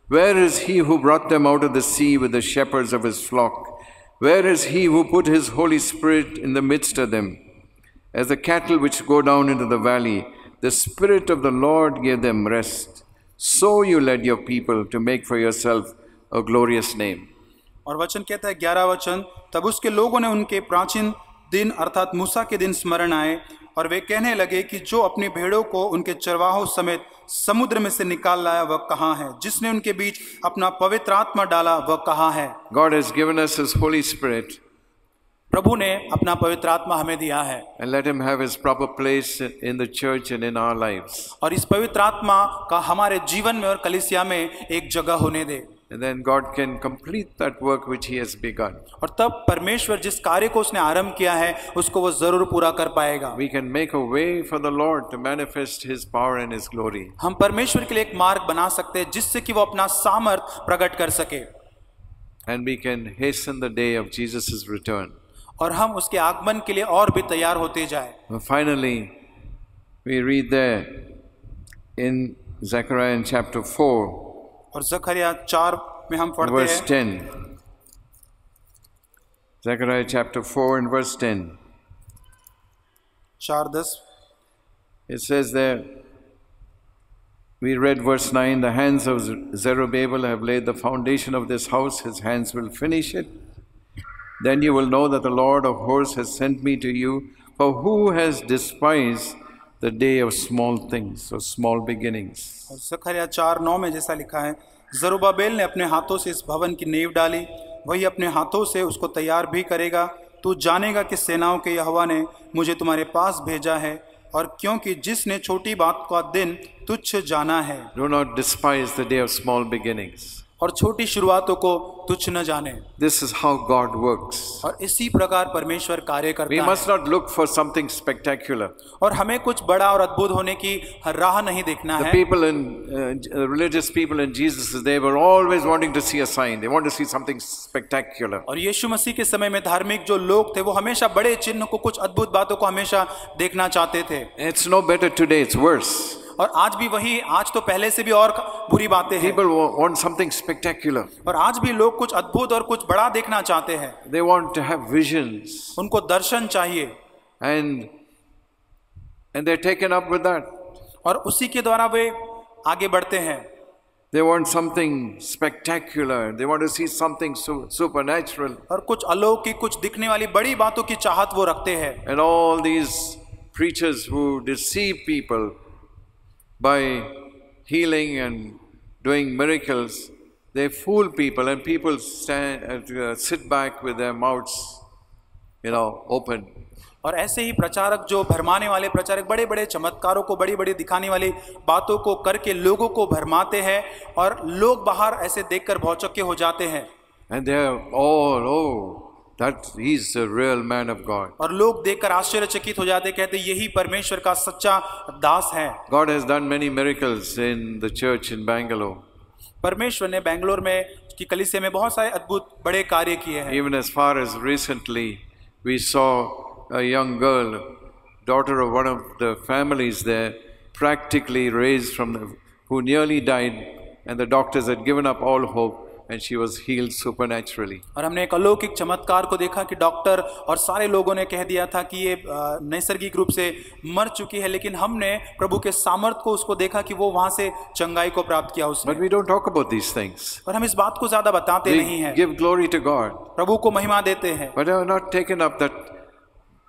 Where is He who brought them out of the sea with the shepherds of His flock? Where is He who put His Holy Spirit in the midst of them? As the cattle which go down into the valley, the Spirit of the Lord gave them rest. So you led your people to make for yourself a glorious name. और वचन कहता है 11 वचन, तब उसके लोगों ने उनके प्राचीन दिन अर्थात मूसा के दिन स्मरण आए और वे कहने लगे कि जो अपनी भेड़ों को उनके चरवाहों समेत समुद्र में से निकाल लाया वह कहाँ है, जिसने उनके बीच अपना पवित्र आत्मा डाला वह कहाँ है। God has given us His Holy Spirit, प्रभु ने अपना पवित्र आत्मा हमें दिया है, and let Him have His proper place in the church and in our lives. और इस पवित्र आत्मा का हमारे जीवन में और कलीसिया में एक जगह होने दे। And then God can complete that work which He has begun. और तब परमेश्वर जिस कार्य को उसने आरंभ किया है उसको वो जरूर पूरा कर पाएगा। We can make a way for the Lord to manifest His power and His glory. हम परमेश्वर के लिए एक मार्ग बना सकते हैं जिससे कि वो अपना सामर्थ प्रकट कर सके, And we can hasten the day of Jesus' return. और हम उसके आगमन के लिए और भी तैयार होते जाए। Finally, we read there in Zechariah in chapter 4, और जकरिया 4 में हम पढ़ते verse हैं 10. Zechariah chapter 4 and verse 10. 4:10। It says there, we read verse 9, the hands of Zerubbabel have laid the foundation of this house, his hands will finish it. Then you will know that the Lord of hosts has sent me to you. For who has despised the day of small things or small beginnings? और जकरिया 4:9 में जैसा लिखा है, जरुब्बाबेल ने अपने हाथों से इस भवन की नींव डाली, वही अपने हाथों से उसको तैयार भी करेगा। तू जानेगा कि सेनाओं के यहोवा ने मुझे तुम्हारे पास भेजा है, और क्योंकि जिसने छोटी बात का दिन तुच्छ जाना है। Do not despise the day of small beginnings. और छोटी शुरुआतों को तुच्छ न जाने। This is how God works. और इसी प्रकार परमेश्वर कार्य करता We है। must not look for something spectacular. और हमें कुछ बड़ा और अद्भुत होने की राह नहीं देखना The है। people in religious people in Jesus' day were always wanting to see a sign. They want to see something spectacular. और यीशु मसीह के समय में धार्मिक जो लोग थे वो हमेशा बड़े चिन्ह को, कुछ अद्भुत बातों को हमेशा देखना चाहते थे। It's no better today, it's worse. और आज भी वही, आज तो पहले से भी और बुरी बातें हैं। People want something spectacular. और आज भी लोग कुछ अद्भुत और कुछ बड़ा देखना चाहते हैं। They want to have visions. उनको दर्शन चाहिए, And they're taken up with that. और उसी के द्वारा वे आगे बढ़ते हैं। They want something spectacular. They want to see something supernatural. और कुछ अलौकिक, कुछ दिखने वाली बड़ी बातों की चाहत वो रखते हैं। And all these preachers who deceive people by healing and doing miracles, they fool people, and people sit back with their mouths, open. और ऐसे ही प्रचारक, जो भरमाने वाले प्रचारक, बड़े बड़े चमत्कारों को, बड़ी बड़ी दिखाने वाली बातों को करके लोगों को भरमाते हैं, और लोग बाहर ऐसे देखकर भौचक्के हो जाते हैं। And they are all, oh, that he's a real man of God. और लोग देखकर आश्चर्यचकित हो जाते, कहते यही परमेश्वर का सच्चा दास है। God has done many miracles in the church in Bangalore. परमेश्वर ने बेंगलोर में की कलीसिया में बहुत सारे अद्भुत बड़े कार्य किए हैं। Even as far as recently, we saw a young girl, daughter of one of the families there, practically raised who nearly died, and the doctors had given up all hope, and she was healed supernaturally. और हमने एक अलौकिक चमत्कार को देखा कि doctor और सारे लोगों ने कह दिया था कि ये नैसर्गिक रूप से मर चुकी है, लेकिन हमने प्रभु के सामर्थ को उसको देखा कि वो वहां से चंगाई को प्राप्त किया उसने। But we don't talk about these things. और हम इस बात को ज्यादा बताते नहीं We हैं। give glory to God, प्रभु को महिमा देते हैं, but are not taken up that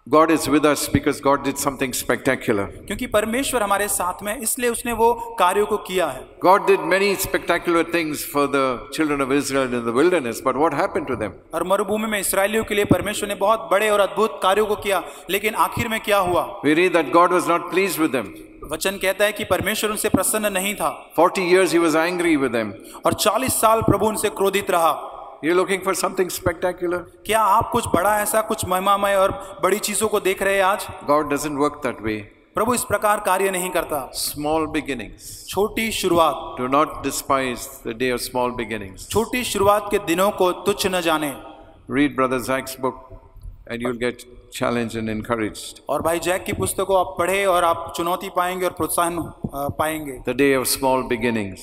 God is with us because God did something spectacular. क्योंकि परमेश्वर हमारे साथ में, इसलिए उसने वो कार्यों को किया है। God did many spectacular things for the children of Israel in the wilderness, but what happened to them? और मरुभूमि में इस्राएलियों के लिए परमेश्वर ने बहुत बड़े और अद्भुत कार्यों को किया, लेकिन आखिर में क्या हुआ? We read that God was not pleased with them. वचन कहता है कि परमेश्वर उनसे प्रसन्न नहीं था। 40 years he was angry with them. और 40 साल प्रभु उनसे क्रोधित रहा। You're looking for something spectacular? क्या आप कुछ बड़ा, ऐसा कुछ महिमामय और बड़ी चीजों को देख रहे हैं आज? God doesn't work that way. प्रभु इस प्रकार कार्य नहीं करता। Small beginnings. छोटी शुरुआत, Do not despise the day of small beginnings. छोटी शुरुआत के दिनों को तुच्छ न जाने। Read Brother Zach's book and you'll get challenged and encouraged. और भाई जैक की पुस्तक को आप पढ़े और आप चुनौती पाएंगे और प्रोत्साहन पाएंगे। The day of small beginnings.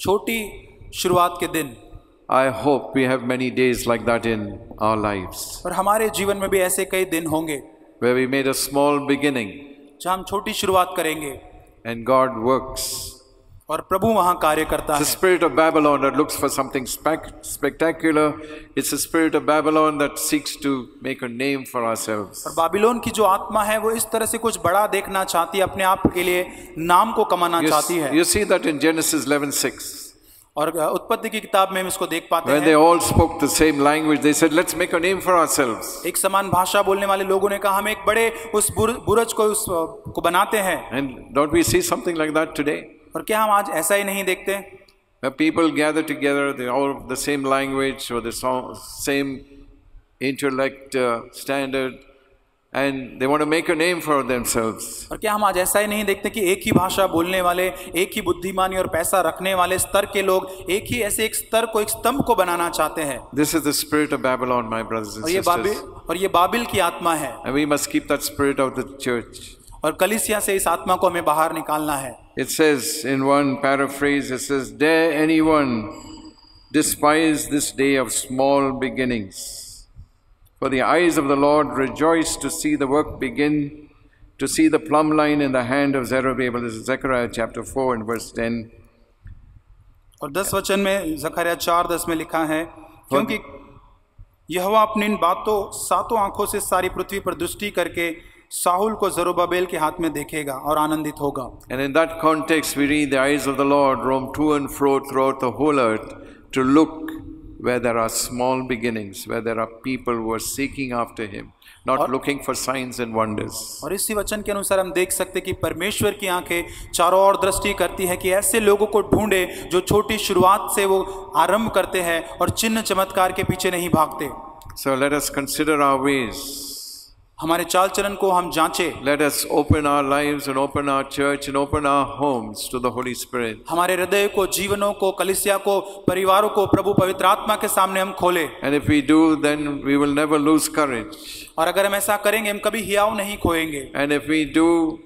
छोटी शुरुआत के दिन। I hope we have many days like that in our lives, और हमारे जीवन में भी ऐसे कई दिन होंगे where we made a small beginning जहाँ हम छोटी शुरुआत करेंगे, and God works और प्रभु वहां कार्य करता It's the है। spirit of Babylon that looks for something spectacular. It's the spirit of Babylon that seeks to make a name for ourselves. और बाबिलोन की जो आत्मा है वो इस तरह से कुछ बड़ा देखना चाहती है, अपने आप के लिए नाम को कमाना चाहती है। You see that in Genesis 11:6. और उत्पत्ति की किताब में हम इसको देख पाते When they हैं। all spoke the same language, they said, let's make a name for ourselves. एक समान भाषा बोलने वाले लोगों ने कहा हम एक बड़े उस बुरज को बनाते हैं। And don't we see something like that today? और क्या हम आज ऐसा ही नहीं देखते? Where people gather together, they all have the same language or the same intellect standard, and they want to make a name for themselves. और क्या हम आज ऐसा ही नहीं देखते कि एक ही भाषा बोलने वाले, एक ही बुद्धिमानी और पैसा रखने वाले स्तर के लोग एक ही ऐसे एक स्तर को, एक स्तंभ को बनाना चाहते हैं? This is the spirit of Babylon, my brothers and sisters. और ये बाबिल की आत्मा है। And we must keep that spirit out of the church. और कलीसिया से इस आत्मा को हमें बाहर निकालना है। It says in one paraphrase, it says, dare anyone despise this day of small beginnings? For the eyes of the Lord rejoice to see the work begin, to see the plumb line in the hand of Zerubbabel. This is Zechariah chapter 4 and verse 10. और 10 वचन में जकरिया 4:10 में लिखा है, क्योंकि यहोवा अपनी इन बातों सातों आंखों से सारी पृथ्वी पर दृष्टि करके साहुल को जरुब्बाबेल के हाथ में देखेगा और आनंदित होगा। And in that context we read the eyes of the Lord roam to and fro throughout the whole earth to look where there are small beginnings, where there are people who are seeking after Him, not looking for signs and wonders. और इसी वचन के अनुसार हम देख सकते कि परमेश्वर की आंखें चारों ओर दृष्टि करती है कि ऐसे लोगों को ढूंढे जो छोटी शुरुआत से वो आरंभ करते हैं और चिन्ह चमत्कार के पीछे नहीं भागते। So let us consider our ways. हमारे चाल चलन को हम जांचे। Let us open our lives and open our church and open our homes to the Holy Spirit. हमारे हृदय को, जीवनों को, कलीसिया को, परिवारों को प्रभु पवित्र आत्मा के सामने हम खोले। And if we do, then we will never lose courage. और अगर हम ऐसा करेंगे हम कभी हियाव नहीं खोएंगे। And if we do,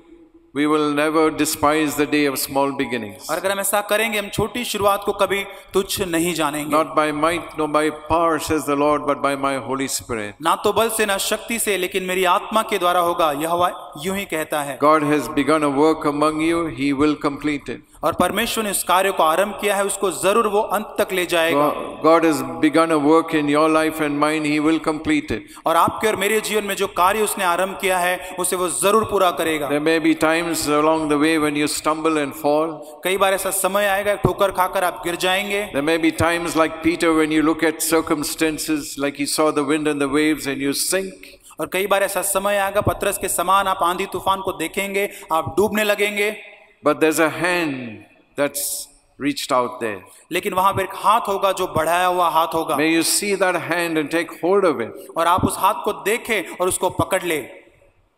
we will never despise the day of small beginnings. और अगर हम ऐसा करेंगे हम छोटी शुरुआत को कभी तुच्छ नहीं जानेंगे। Not by might nor by power, says the Lord, but by my Holy Spirit. ना तो बल से ना शक्ति से, लेकिन मेरी आत्मा के द्वारा होगा, यहोवा यूं ही कहता है। God has begun a work among you, He will complete it. और परमेश्वर ने उस कार्य को आरंभ किया है, उसको जरूर वो अंत तक ले जाएगा। God has begun a work in your life and mine, He will complete it. और आपके और मेरे जीवन में जो कार्य उसने आरंभ किया है उसे वो जरूर पूरा करेगा। There may be times along the way when you stumble and fall. कई बार ऐसा समय आएगा ठोकर खाकर आप गिर जाएंगे। There may be times like Peter when you look at circumstances like he saw the wind and the waves and you sink. और कई बार ऐसा समय आएगा पतरस के समान आप आंधी तूफान को देखेंगे, आप डूबने लगेंगे। But there's a hand that's reached out there. लेकिन वहां पर एक हाथ होगा जो बढ़ाया हुआ हाथ होगा। May you see that hand and take hold of it. और आप उस हाथ को देखें और उसको पकड़ ले।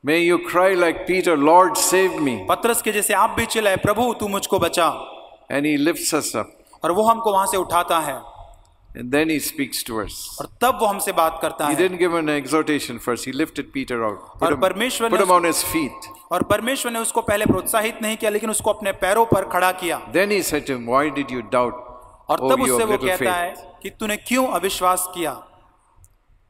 May you cry like Peter, Lord, save me. पतरस के जैसे आप भी चिल्लाए, प्रभु तू मुझको बचा। And He lifts us up. और वो हमको वहां से उठाता है। And then He speaks to us. और तब वो हमसे बात करता He है। didn't give an exhortation first. He lifted Peter out. और परमेश्वर Put ने him on his feet. और परमेश्वर ने उसको पहले प्रोत्साहित नहीं किया, लेकिन उसको अपने पैरों पर खड़ा किया। Then He said to him, why did you doubt? और Oh, तब you उससे of वो little कहता है faith. कि तूने क्यों अविश्वास किया।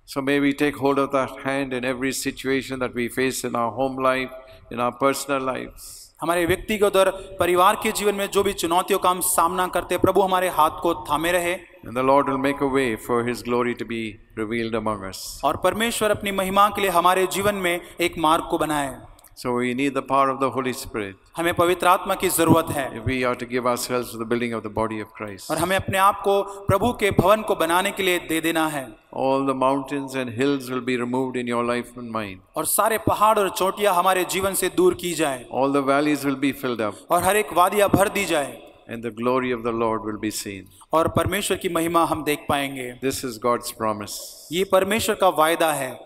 So may we take hold of that hand in every situation that we face in our home life, in our personal lives. हमारे व्यक्तिगत और परिवार के जीवन में जो भी चुनौतियों का हम सामना करते हैं, प्रभु हमारे हाथ को थामे रहे। And the Lord will make a way for His glory to be revealed among us. और परमेश्वर अपनी महिमा के लिए हमारे जीवन में एक मार्ग को बनाए। So we need the power of the Holy Spirit हमें पवित्र आत्मा की जरूरत है। if we are to give ourselves to the building of the body of Christ. और हमें अपने आप को प्रभु के भवन को बनाने के लिए दे देना है। All the mountains and hills will be removed in your life and mine. और सारे पहाड़ और चोटियां हमारे जीवन से दूर की जाए। All the valleys will be filled up. और हर एक वादियां भर दी जाए। And the glory of the Lord will be seen. और परमेश्वर की महिमा हम देख पाएंगे। This is God's promise. ये परमेश्वर का वायदा है।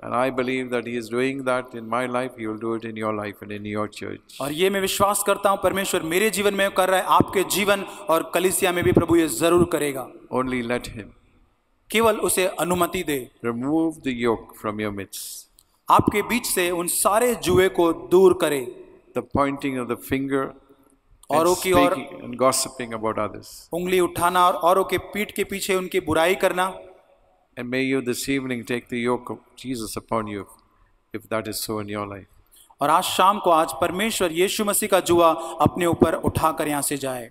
And I believe that He is doing that in my life. He will do it in your life and in your church. और ये मैं विश्वास करता हूँ परमेश्वर मेरे जीवन में कर रहा है, आपके जीवन और कलीसिया में भी प्रभु ये जरूर करेगा। Only let Him. केवल उसे अनुमति दे। Remove the yoke from your midst. आपके बीच से उन सारे जुए को दूर करे। The pointing of the finger and औरों की ओर speaking and gossiping about others. उंगली उठाना और औरों के पीठ के पीछे उनकी बुराई करना। And may you this evening take the yoke of Jesus upon you, if that is so in your life. और आज शाम को आज परमेश्वर यीशु मसीह का जुआ अपने ऊपर उठाकर यहाँ से जाए।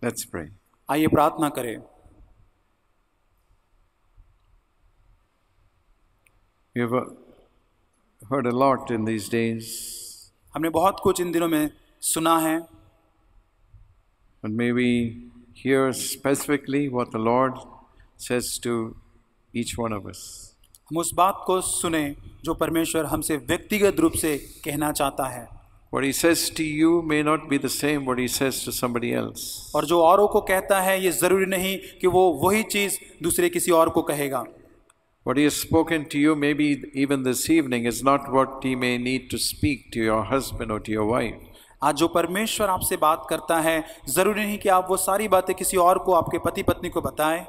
Let's pray. आइए प्रार्थना करें। We have heard a lot in these days, हमने बहुत कुछ इन दिनों में सुना है, but may we hear specifically what the Lord says to each one of us. हम उस बात को सुने जो परमेश्वर हमसे व्यक्तिगत रूप से कहना चाहता है। What He says to you may not be the same what He says to somebody else. और जो औरों को कहता है ये जरूरी नहीं कि वो वही चीज दूसरे किसी और को कहेगा। What He has spoken to you maybe even this evening is not what He may need to speak to your husband or to your wife. आज जो परमेश्वर आपसे बात करता है जरूरी नहीं कि आप वो सारी बातें किसी और को, आपके पति पत्नी को बताएं।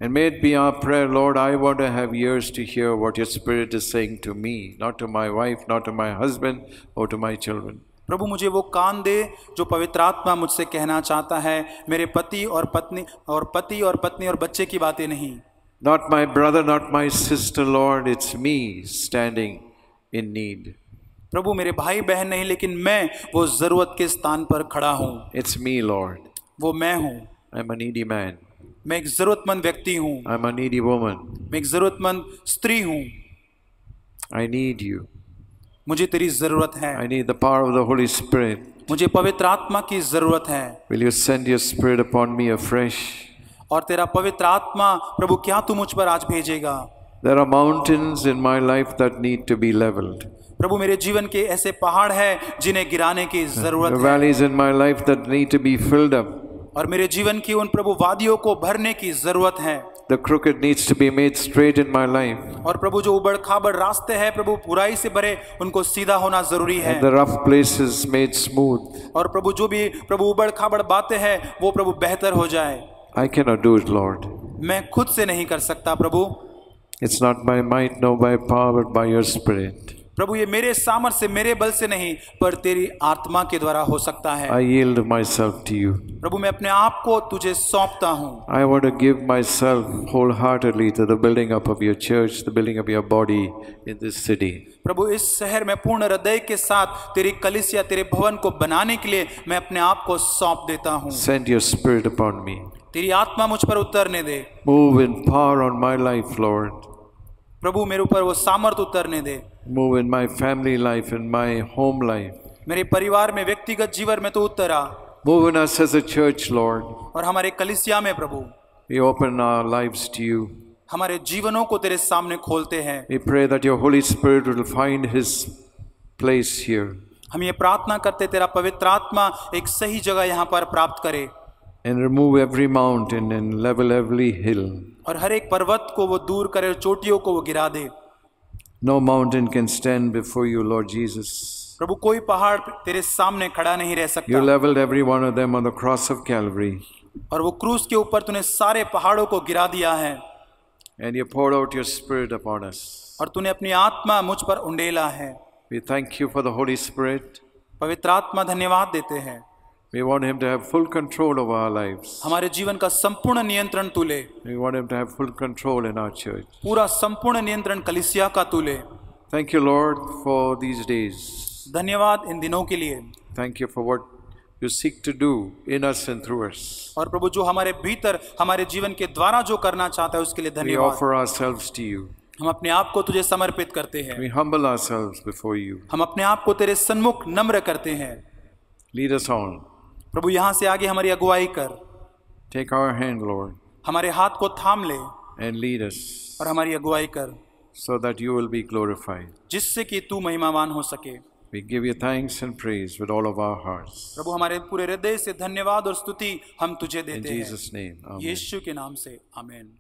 And may it be our prayer, Lord, I want to have ears to hear what your Spirit is saying to me, not to my wife, not to my husband or to my children. प्रभु मुझे वो कान दे जो पवित्र आत्मा मुझसे कहना चाहता है, मेरे पति और पत्नी और बच्चे की बातें नहीं। Not my brother, not my sister, Lord, it's me standing in need. प्रभु मेरे भाई बहन नहीं, लेकिन मैं वो जरूरत के स्थान पर खड़ा हूँ। It's me, Lord. वो मैं हूँ। I'm a needy man. मैं एक जरूरतमंद व्यक्ति हूँ। I'm a needy woman. मैं एक जरूरतमंद स्त्री हूँ। I need you. मुझे तेरी जरूरत है। I need the power of the Holy Spirit. मुझे पवित्र आत्मा की जरूरत है। Will you send your Spirit upon me afresh? और तेरा पवित्र आत्मा प्रभु क्या तू मुझ पर आज भेजेगा? There are mountains in my life that need to be leveled. प्रभु मेरे जीवन के ऐसे पहाड़ हैं जिन्हें गिराने की The जरूरत है, valleys in my life that need to be filled up. और मेरे जीवन की उन प्रभु वादियों को भरने की जरूरत है। The crooked needs to be made straight in my life. और प्रभु जो उबड़ खाबड़ रास्ते हैं प्रभु बुराई से भरे, उनको सीधा होना जरूरी है। And the rough places made smooth. और प्रभु जो भी प्रभु उबड़ खाबड़ बातें हैं वो प्रभु बेहतर हो जाए। I cannot do it, Lord. मैं खुद से नहीं कर सकता प्रभु। It's not by might nor by power, but by your Spirit. प्रभु ये मेरे सामर्थ्य से, मेरे बल से नहीं, पर तेरी आत्मा के द्वारा हो सकता है। I yield myself to you. प्रभु मैं अपने आप को तुझे सौंपता हूँ। I want to give myself wholeheartedly to the building up of your church, the building of your body in this city. प्रभु इस शहर में पूर्ण हृदय के साथ तेरी कलीसिया, तेरे भवन को बनाने के लिए मैं अपने आप को सौंप देता हूँ। Send your Spirit upon me. तेरी आत्मा मुझ पर उतरने दे। Move in power on my life, Lord. प्रभु मेरे ऊपर वो सामर्थ उतरने दे। Move in my family life, in my home life. मेरे परिवार में, व्यक्तिगत जीवन में तो उतरा। Move in us as a church, Lord. और हमारे कलीसिया में प्रभु We open our lives to you. हमारे जीवनों को तेरे सामने खोलते हैं। We pray that your Holy Spirit will find His place here. हम ये प्रार्थना करते तेरा पवित्र आत्मा एक सही जगह यहाँ पर प्राप्त करे, And remove every mountain and level every hill. और हर एक पर्वत को वो दूर करे, चोटियों को वो गिरा दे। No mountain can stand before you, Lord Jesus. प्रभु कोई पहाड़ तेरे सामने खड़ा नहीं रह You सकता। leveled every one of them on the cross of Calvary. और वो क्रूस के ऊपर तूने सारे पहाड़ों को गिरा दिया है, And you poured out your Spirit upon us. और तूने अपनी आत्मा मुझ पर उंडेला है। We thank you for the Holy Spirit. पवित्र आत्मा धन्यवाद देते हैं। We want Him to have full control over our lives. हमारे जीवन का संपूर्ण नियंत्रण तू ले। We want Him to have full control in our church. पूरा संपूर्ण नियंत्रण कलीसिया का तू ले। Thank you, Lord, for these days. धन्यवाद इन दिनों के लिए। Thank you for what you seek to do in us and through us. और प्रभु जो हमारे भीतर, हमारे जीवन के द्वारा जो करना चाहता है उसके लिए We धन्यवाद। offer ourselves to you. हम अपने आप को तुझे समर्पित करते हैं। We humble ourselves before you. हम अपने आप को तेरे सन्मुख नम्र करते हैं। Lead us on. प्रभु यहाँ से आगे हमारी अगुवाई कर। Take our hand, Lord, हमारे हाथ को थाम ले and lead us और हमारी अगुवाई कर, so that you will be glorified. जिससे कि तू महिमावान हो सके। We give you thanks and praise with all of our hearts. प्रभु हमारे पूरे हृदय से धन्यवाद और स्तुति हम तुझे In देते हैं। Jesus' name, amen. यीशु के नाम से आमीन।